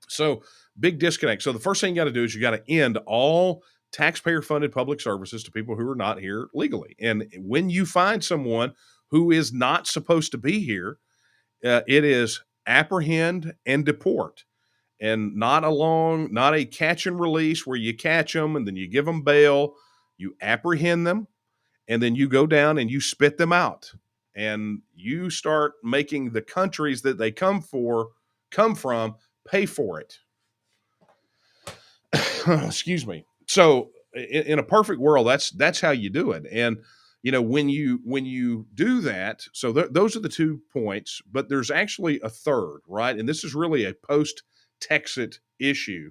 So big disconnect. So the first thing you got to do is you got to end all taxpayer funded public services to people who are not here legally. And when you find someone who is not supposed to be here, it is apprehend and deport, and not a catch and release where you catch them and then you give them bail. You apprehend them and then you go down and you spit them out. and you start making the countries that they come from pay for it. Excuse me. So in a perfect world, that's how you do it. And when you do that, so those are the 2 points, but there's actually a third, right? And this is really a post TEXIT issue.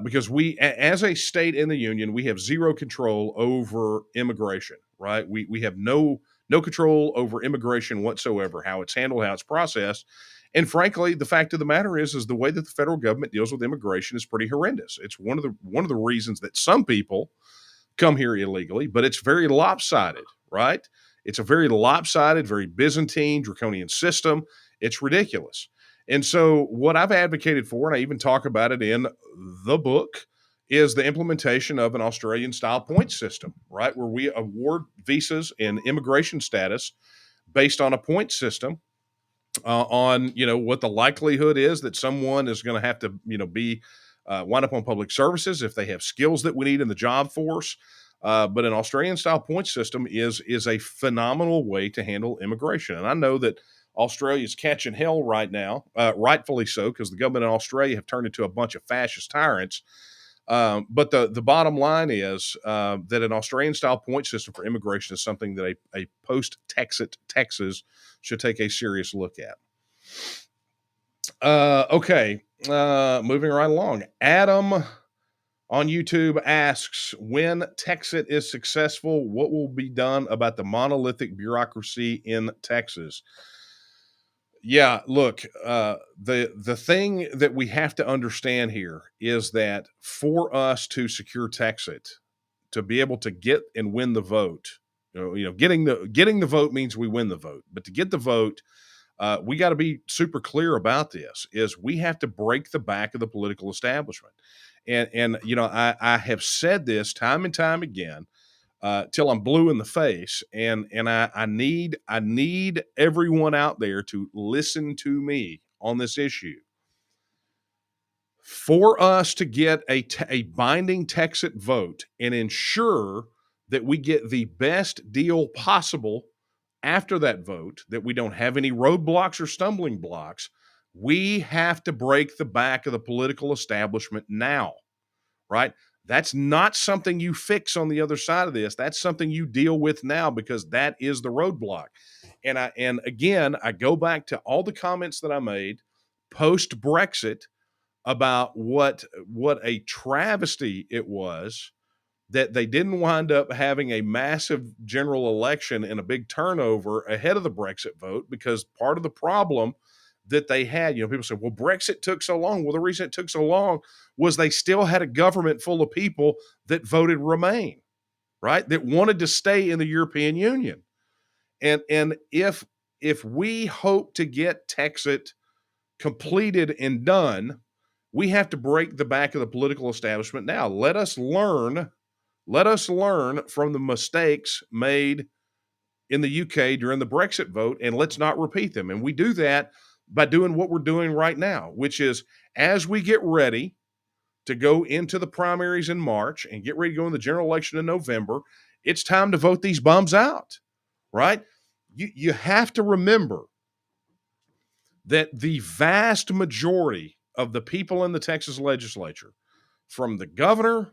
Because we, as a state in the union, we have zero control over immigration, right? We have no control over immigration whatsoever, how it's handled, how it's processed. And frankly, the fact of the matter is the way that the federal government deals with immigration is pretty horrendous. It's one of the reasons that some people come here illegally, but it's very lopsided, right? It's a very lopsided, very Byzantine, draconian system. It's ridiculous. And so what I've advocated for, and I even talk about it in the book, is the implementation of an Australian style point system, right? Where we award visas and immigration status based on a point system, on, what the likelihood is that someone is going to have to, be wind up on public services if they have skills that we need in the job force. But an Australian style point system is a phenomenal way to handle immigration. And I know that Australia's catching hell right now, rightfully so, because the government in Australia have turned into a bunch of fascist tyrants. But the bottom line is that an Australian style point system for immigration is something that a post TEXIT Texas should take a serious look at. Okay, moving right along. Adam on YouTube asks, when TEXIT is successful, what will be done about the monolithic bureaucracy in Texas? Yeah, look, the thing that we have to understand here is that for us to secure TEXIT, to be able to get and win the vote, getting the vote means we win the vote. But to get the vote, we got to be super clear about this. Is we have to break the back of the political establishment, and I have said this time and time again, till I'm blue in the face. And I need everyone out there to listen to me on this issue. For us to get a binding TEXIT vote and ensure that we get the best deal possible after that vote, that we don't have any roadblocks or stumbling blocks, we have to break the back of the political establishment now, right? That's not something you fix on the other side of this. That's something you deal with now, because that is the roadblock. And again, I go back to all the comments that I made post Brexit about what a travesty it was that they didn't wind up having a massive general election and a big turnover ahead of the Brexit vote, because part of the problem that they had, people say, well, Brexit took so long. Well, the reason it took so long was they still had a government full of people that voted Remain, right? That wanted to stay in the European Union. And if we hope to get TEXIT completed and done, we have to break the back of the political establishment now. Let us learn from the mistakes made in the UK during the Brexit vote, and let's not repeat them. And we do that by doing what we're doing right now, which is, as we get ready to go into the primaries in March and get ready to go in the general election in November, it's time to vote these bums out, right? You have to remember that the vast majority of the people in the Texas legislature, from the governor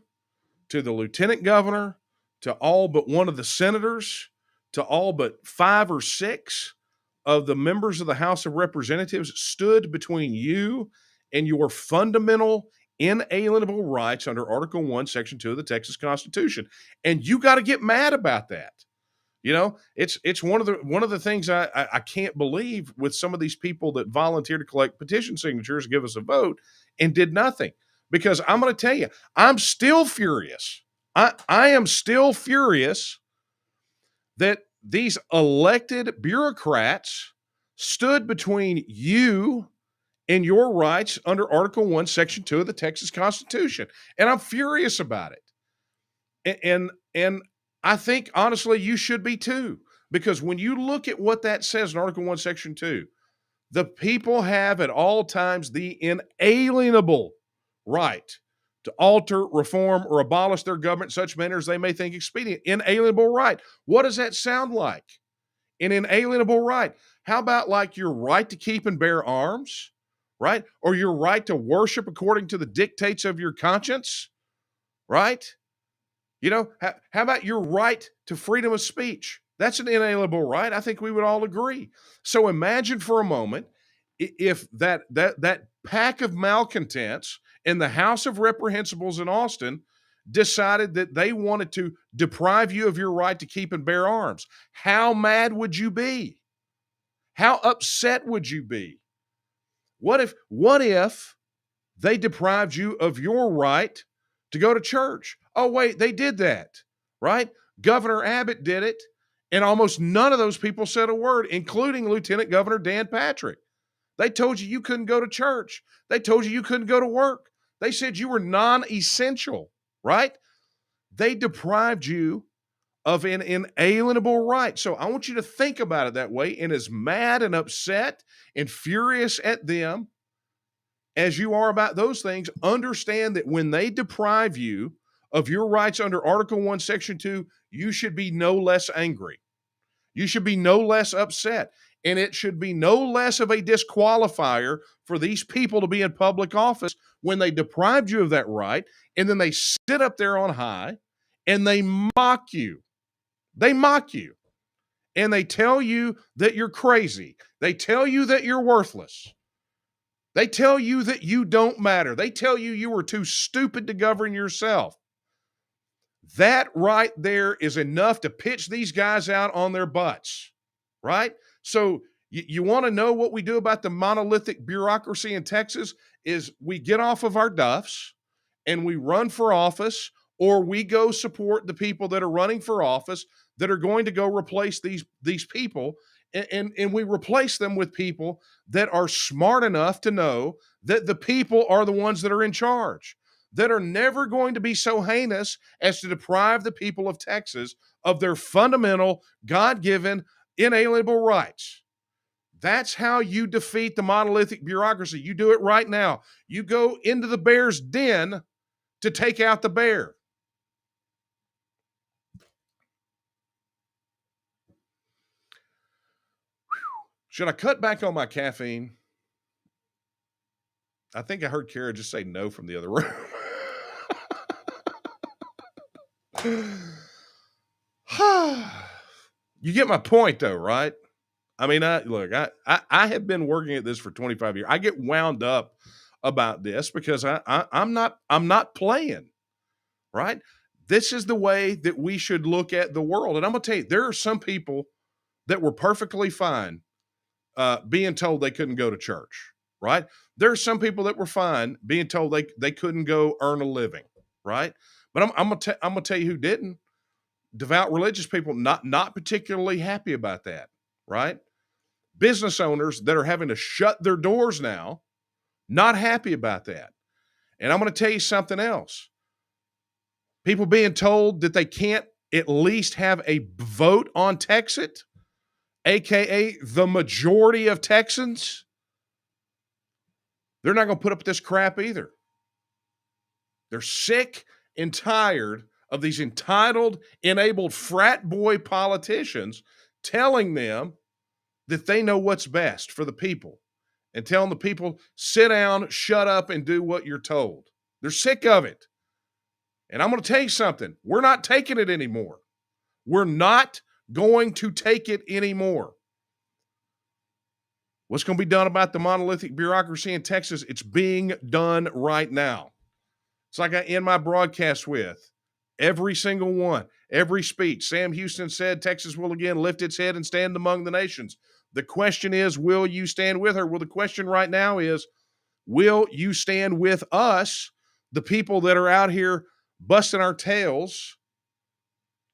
to the lieutenant governor to all but one of the senators to all but 5 or 6 of the members of the House of Representatives, stood between you and your fundamental inalienable rights under Article 1, Section 2 of the Texas Constitution. And you got to get mad about that. It's one of the things I can't believe with some of these people that volunteer to collect petition signatures, give us a vote, and did nothing. Because I'm going to tell you, I'm still furious. I am still furious that these elected bureaucrats stood between you and your rights under Article 1, Section 2 of the Texas Constitution. And I'm furious about it. And I think, honestly, you should be too. Because when you look at what that says in Article 1, Section 2, the people have at all times the inalienable right to alter, reform, or abolish their government in such manner as they may think expedient. Inalienable right. What does that sound like? an inalienable right. How about like your right to keep and bear arms, right? Or your right to worship according to the dictates of your conscience, right? You know, how about your right to freedom of speech? That's an inalienable right. I think we would all agree. So imagine for a moment if that pack of malcontents in the House of Reprehensibles in Austin decided that they wanted to deprive you of your right to keep and bear arms. How mad would you be? How upset would you be? What if they deprived you of your right to go to church? Oh, wait, they did that, right? Governor Abbott did it, and almost none of those people said a word, including Lieutenant Governor Dan Patrick. They told you couldn't go to church. They told you couldn't go to work. They said you were non-essential, right? They deprived you of an inalienable right. So I want you to think about it that way, and as mad and upset and furious at them as you are about those things, understand that when they deprive you of your rights under Article 1, Section 2, you should be no less angry. You should be no less upset. And it should be no less of a disqualifier for these people to be in public office when they deprived you of that right, and then they sit up there on high and they mock you. They mock you. And they tell you that you're crazy. They tell you that you're worthless. They tell you that you don't matter. They tell you you were too stupid to govern yourself. That right there is enough to pitch these guys out on their butts, right? So you want to know what we do about the monolithic bureaucracy in Texas is we get off of our duffs and we run for office, or we go support the people that are running for office that are going to go replace these people, and we replace them with people that are smart enough to know that the people are the ones that are in charge, that are never going to be so heinous as to deprive the people of Texas of their fundamental, God-given, inalienable rights. That's how you defeat the monolithic bureaucracy. You do it right now. You go into the bear's den to take out the bear. Should I cut back on my caffeine? I think I heard Kara just say no from the other room. You get my point, though, right? I mean, I have been working at this for 25 years. I get wound up about this because I'm not playing, right? This is the way that we should look at the world. And I'm going to tell you, there are some people that were perfectly fine being told they couldn't go to church, right? There are some people that were fine being told they couldn't go earn a living, right? But I'm gonna tell you who didn't. Devout religious people, not particularly happy about that, right? Business owners that are having to shut their doors now, not happy about that. And I'm going to tell you something else. People being told that they can't at least have a vote on TEXIT, aka the majority of Texans, they're not going to put up with this crap either. They're sick and tired of these entitled, enabled frat boy politicians telling them that they know what's best for the people and telling the people, sit down, shut up, and do what you're told. They're sick of it. And I'm going to tell you something. We're not taking it anymore. We're not going to take it anymore. What's going to be done about the monolithic bureaucracy in Texas? It's being done right now. It's like I end my broadcast with. Every single one, every speech. Sam Houston said Texas will again lift its head and stand among the nations. The question is, will you stand with her? Well, the question right now is, will you stand with us, the people that are out here busting our tails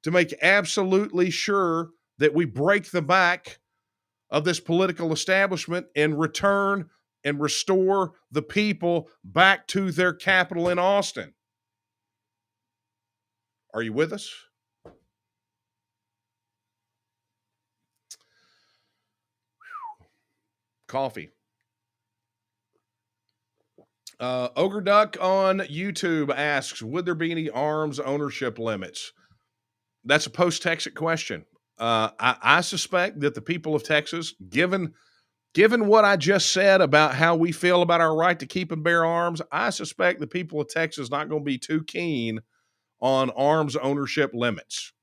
to make absolutely sure that we break the back of this political establishment and return and restore the people back to their capital in Austin? Are you with us? Coffee. Ogre Duck on YouTube asks, would there be any arms ownership limits? That's a post-Texit question. I suspect that the people of Texas, given what I just said about how we feel about our right to keep and bear arms, I suspect the people of Texas not going to be too keen on arms ownership limits.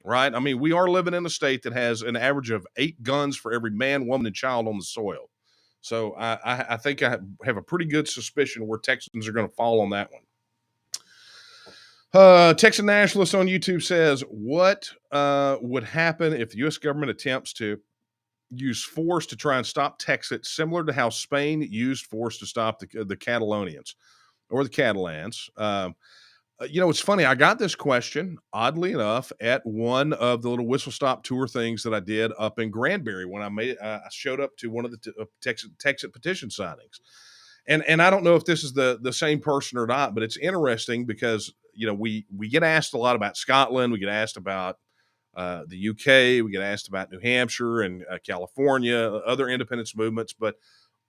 Right? I mean, we are living in a state that has an average of 8 guns for every man, woman, and child on the soil. So I think I have a pretty good suspicion where Texans are going to fall on that one. Texan Nationalist on YouTube says, what would happen if the U.S. government attempts to use force to try and stop TEXIT, similar to how Spain used force to stop the Catalonians or the Catalans? It's funny. I got this question, oddly enough, at one of the little whistle stop tour things that I did up in Granbury when I showed up to one of the Texit petition signings. And I don't know if this is the same person or not, but it's interesting because, we get asked a lot about Scotland. We get asked about the UK. We get asked about New Hampshire and California, other independence movements. But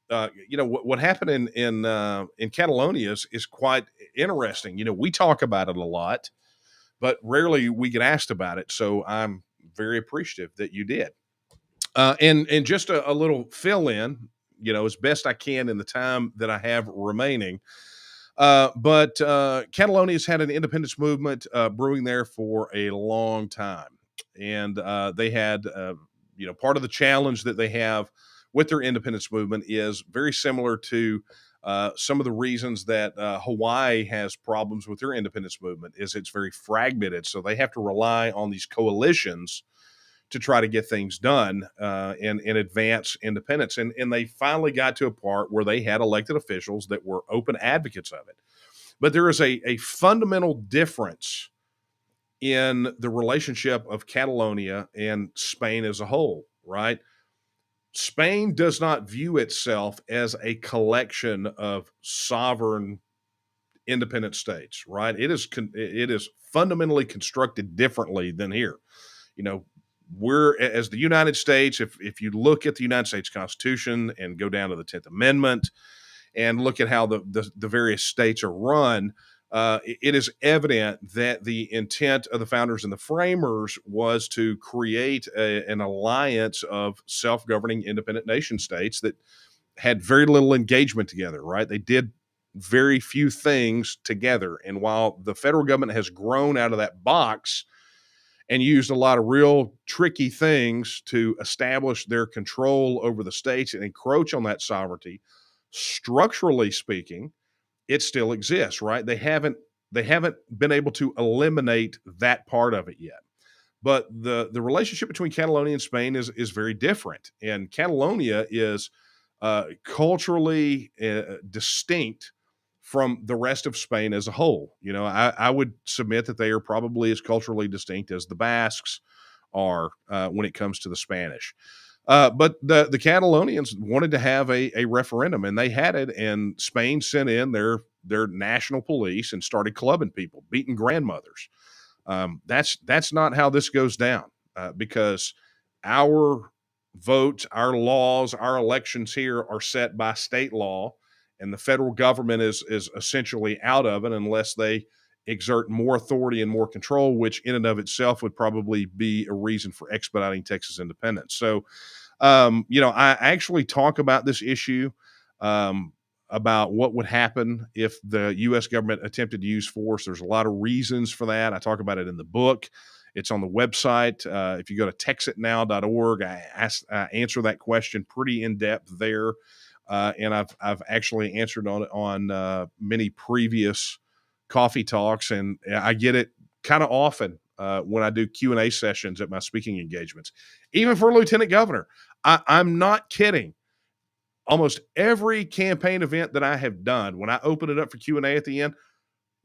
what happened in Catalonia is quite interesting. We talk about it a lot, but rarely we get asked about it. So I'm very appreciative that you did. And just a little fill in, as best I can in the time that I have remaining. But Catalonia's had an independence movement brewing there for a long time. And they had, part of the challenge that they have with their independence movement is very similar to some of the reasons that Hawaii has problems with their independence movement is it's very fragmented. So they have to rely on these coalitions to try to get things done and advance independence. And they finally got to a part where they had elected officials that were open advocates of it. But there is a fundamental difference in the relationship of Catalonia and Spain as a whole, right? Spain does not view itself as a collection of sovereign independent states, right? It is fundamentally constructed differently than here. We're, as the United States, if you look at the United States Constitution and go down to the 10th Amendment and look at how the various states are run, it is evident that the intent of the founders and the framers was to create an alliance of self-governing independent nation states that had very little engagement together, right? They did very few things together. And while the federal government has grown out of that box and used a lot of real tricky things to establish their control over the states and encroach on that sovereignty, structurally speaking, it still exists, right? They haven't been able to eliminate that part of it yet. But the relationship between Catalonia and Spain is very different. And Catalonia is culturally distinct from the rest of Spain as a whole. I would submit that they are probably as culturally distinct as the Basques are when it comes to the Spanish. But the Catalonians wanted to have a referendum, and they had it, and Spain sent in their national police and started clubbing people, beating grandmothers. That's not how this goes down because our votes, our laws, our elections here are set by state law, and the federal government is essentially out of it unless they exert more authority and more control, which in and of itself would probably be a reason for expediting Texas independence. So, I actually talk about this issue about what would happen if the U.S. government attempted to use force. There's a lot of reasons for that. I talk about it in the book. It's on the website. If you go to texitnow.org, I answer that question pretty in depth there. And I've actually answered on many previous coffee talks, and I get it kind of often when I do Q&A sessions at my speaking engagements, even for lieutenant governor. I'm not kidding. Almost every campaign event that I have done, when I open it up for Q&A at the end,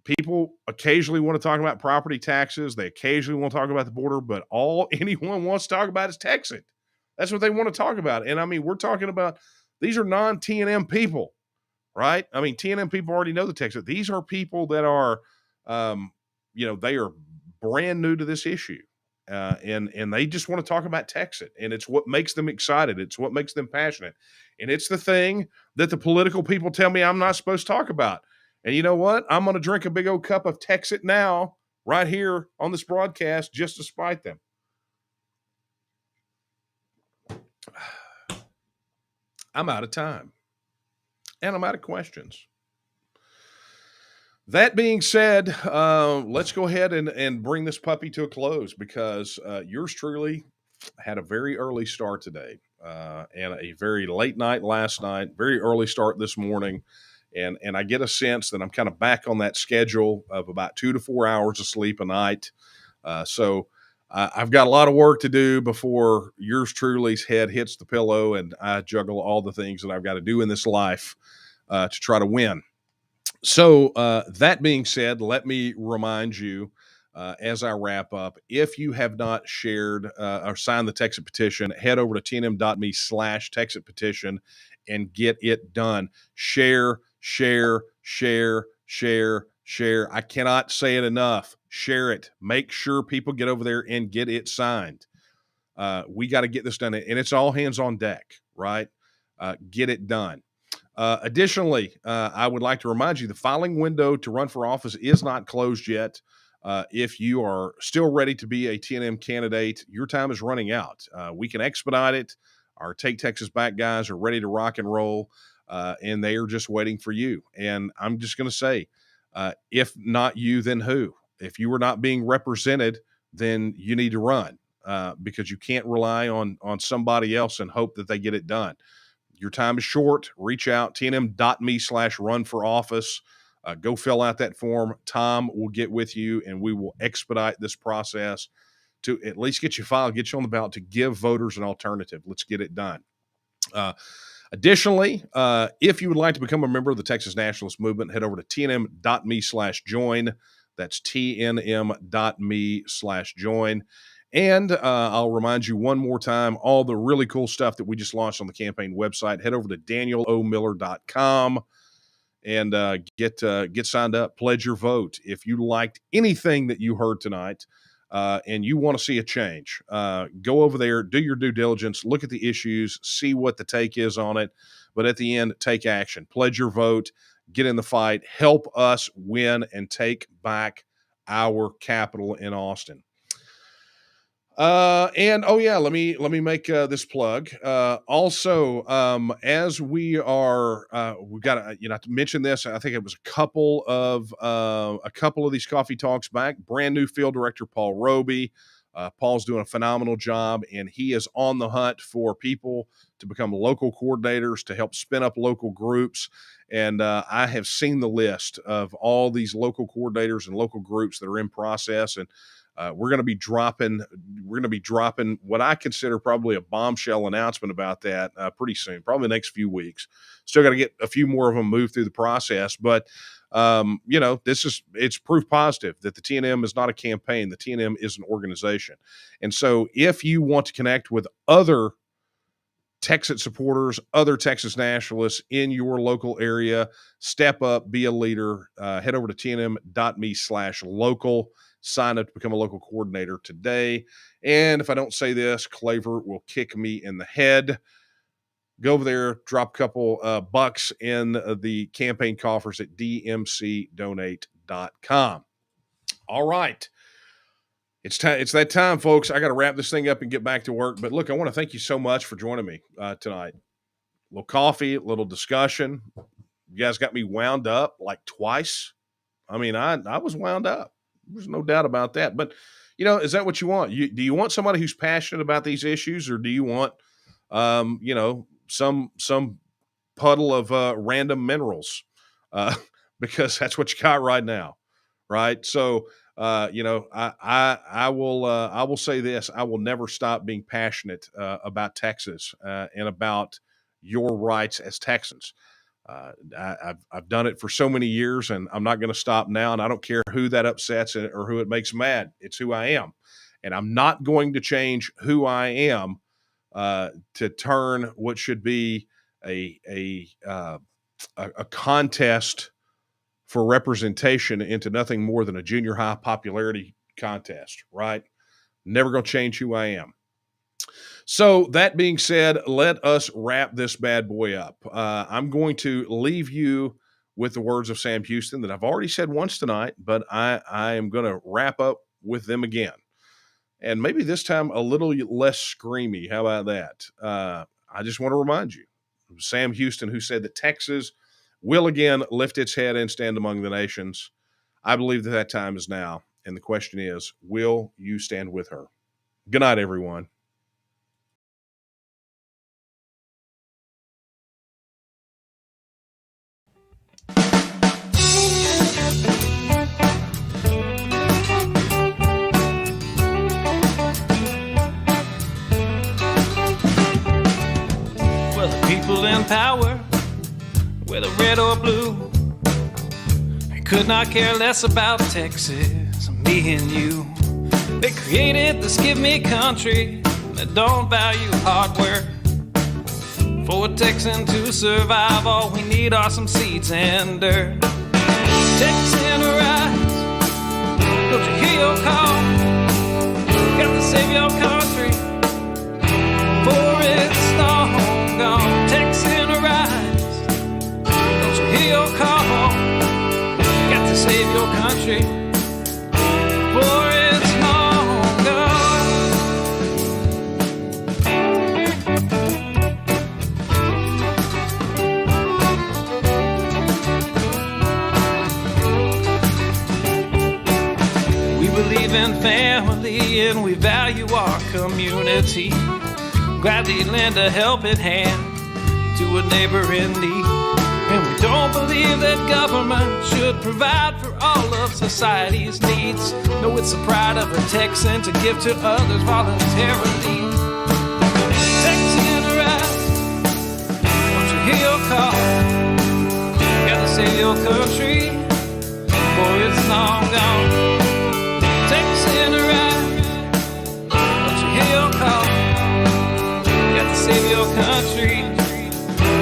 people occasionally want to talk about property taxes. They occasionally want to talk about the border, but all anyone wants to talk about is TEXIT. That's what they want to talk about. And I mean, we're talking about, these are non-TNM people, right? I mean, TNM people already know the TEXIT. These are people that are, they are brand new to this issue. And they just want to talk about TEXIT, and it's what makes them excited. It's what makes them passionate. And it's the thing that the political people tell me I'm not supposed to talk about. And you know what? I'm going to drink a big old cup of TEXIT now, right here on this broadcast, just to spite them. I'm out of time and I'm out of questions. That being said, let's go ahead and bring this puppy to a close because yours truly had a very early start today and a very late night last night, very early start this morning. And I get a sense that I'm kind of back on that schedule of about 2 to 4 hours of sleep a night. So I've got a lot of work to do before yours truly's head hits the pillow and I juggle all the things that I've got to do in this life to try to win. So, that being said, let me remind you as I wrap up, if you have not shared or signed the TEXIT petition, head over to tnm.me/TEXIT petition and get it done. Share, share, share, share, share. I cannot say it enough. Share it. Make sure people get over there and get it signed. We got to get this done, and it's all hands on deck, right? Get it done. Additionally, I would like to remind you the filing window to run for office is not closed yet. If you are still ready to be a TNM candidate, your time is running out. We can expedite it. Our Take Texas Back guys are ready to rock and roll, and they are just waiting for you. And I'm just going to say, if not you, then who? If you are not being represented, then you need to run because you can't rely on somebody else and hope that they get it done. Your time is short. Reach out, tnm.me/run for office. Go fill out that form. Tom will get with you and we will expedite this process to at least get you filed, get you on the ballot to give voters an alternative. Let's get it done. Additionally, if you would like to become a member of the Texas Nationalist Movement, head over to tnm.me/join. That's tnm.me/join. And I'll remind you one more time, all the really cool stuff that we just launched on the campaign website. Head over to danielomiller.com and get signed up. Pledge your vote. If you liked anything that you heard tonight and you want to see a change, go over there, do your due diligence, look at the issues, see what the take is on it. But at the end, take action. Pledge your vote. Get in the fight. Help us win and take back our capital in Austin. And oh yeah, let me make this plug. Also, as we are, we've got to, to mention this. I think it was a couple of these coffee talks back. Brand new field director Paul Roby. Paul's doing a phenomenal job, and he is on the hunt for people to become local coordinators to help spin up local groups. And I have seen the list of all these local coordinators and local groups that are in process, and we're going to be dropping what I consider probably a bombshell announcement about that pretty soon, probably the next few weeks. Still got to get a few more of them moved through the process, but it's proof positive that the TNM is not a campaign. The TNM is an organization. And so if you want to connect with other TEXIT supporters, other Texas nationalists in your local area, step up, be a leader, head over to tnm.me/local. Sign up to become a local coordinator today. And if I don't say this, Claver will kick me in the head. Go over there, drop a couple bucks in the campaign coffers at dmcdonate.com. All right. It's that time, folks. I got to wrap this thing up and get back to work. But look, I want to thank you so much for joining me tonight. A little coffee, a little discussion. You guys got me wound up like twice. I mean, I was wound up. There's no doubt about that. But, is that what you want? Do you want somebody who's passionate about these issues, or do you want, some puddle of random minerals? Because that's what you got right now, right? So, I will say this: I will never stop being passionate about Texas and about your rights as Texans. I've done it for so many years, and I'm not going to stop now. And I don't care who that upsets or who it makes mad. It's who I am, and I'm not going to change who I am to turn what should be a contest for representation into nothing more than a junior high popularity contest. Right? Never going to change who I am. So that being said, let us wrap this bad boy up. I'm going to leave you with the words of Sam Houston that I've already said once tonight, but I am going to wrap up with them again. and maybe this time a little less screamy. How about that? I just want to remind you, Sam Houston, who said that Texas will again lift its head and stand among the nations. I believe that time is now. And the question is, will you stand with her? Good night, everyone. Well, the people in power, whether red or blue, they could not care less about Texas, me and you. They created this give me country that don't value hard work. For a Texan to survive, all we need are some seeds and dirt. Texan rise, don't you hear your call? Got to save your country, for it's long gone. Texan rise, don't you hear your call? Got to save your country, for it's long gone. We believe in family and we value our community. Gladly lend a helping hand to a neighbor in need. And we don't believe that government should provide for all of society's needs. No, it's the pride of a Texan to give to others voluntarily. Texan rise, don't you hear your call? Gotta save your country, for it's long gone. Texan rise, don't you hear your call? Gotta save your country,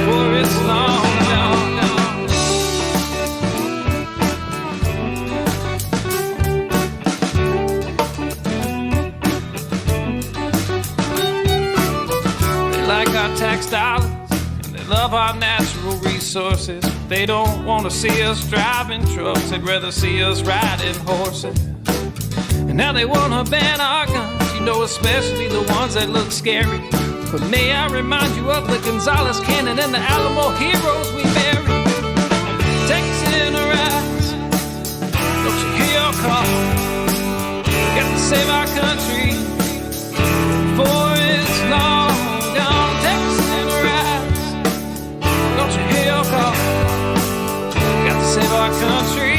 for it's long gone. They like our tax dollars and they love our natural resources. They don't want to see us driving trucks, they'd rather see us riding horses. And now they want to ban our guns, you know, especially the ones that look scary. But may I remind you of the Gonzales Cannon and the Alamo heroes we buried. Texan rise, don't you hear your call? Got to save our country, for it's long gone. Texan rise, don't you hear your call? Got to save our country,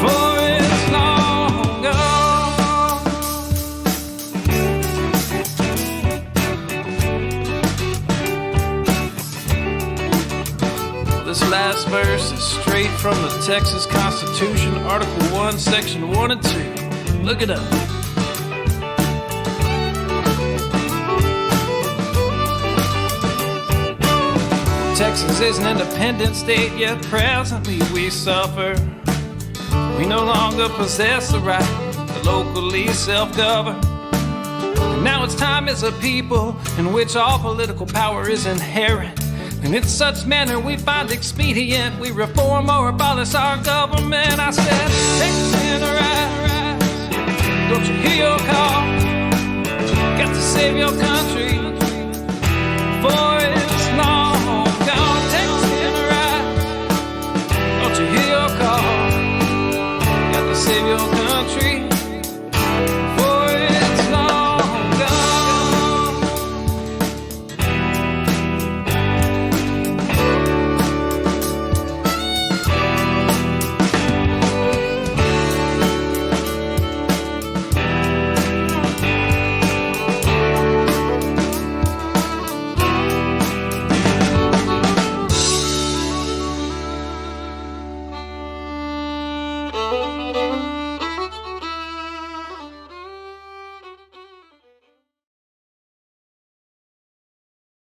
for it's long gone. This last verse is straight from the Texas Constitution, Article 1, Section 1 and 2. Look it up. Texas is an independent state, yet presently we suffer. We no longer possess the right to locally self-govern. And now it's time as a people in which all political power is inherent. And in such manner we find expedient, we reform or abolish our government. I said, Texan rise, don't you hear your call? Got to save your country, for it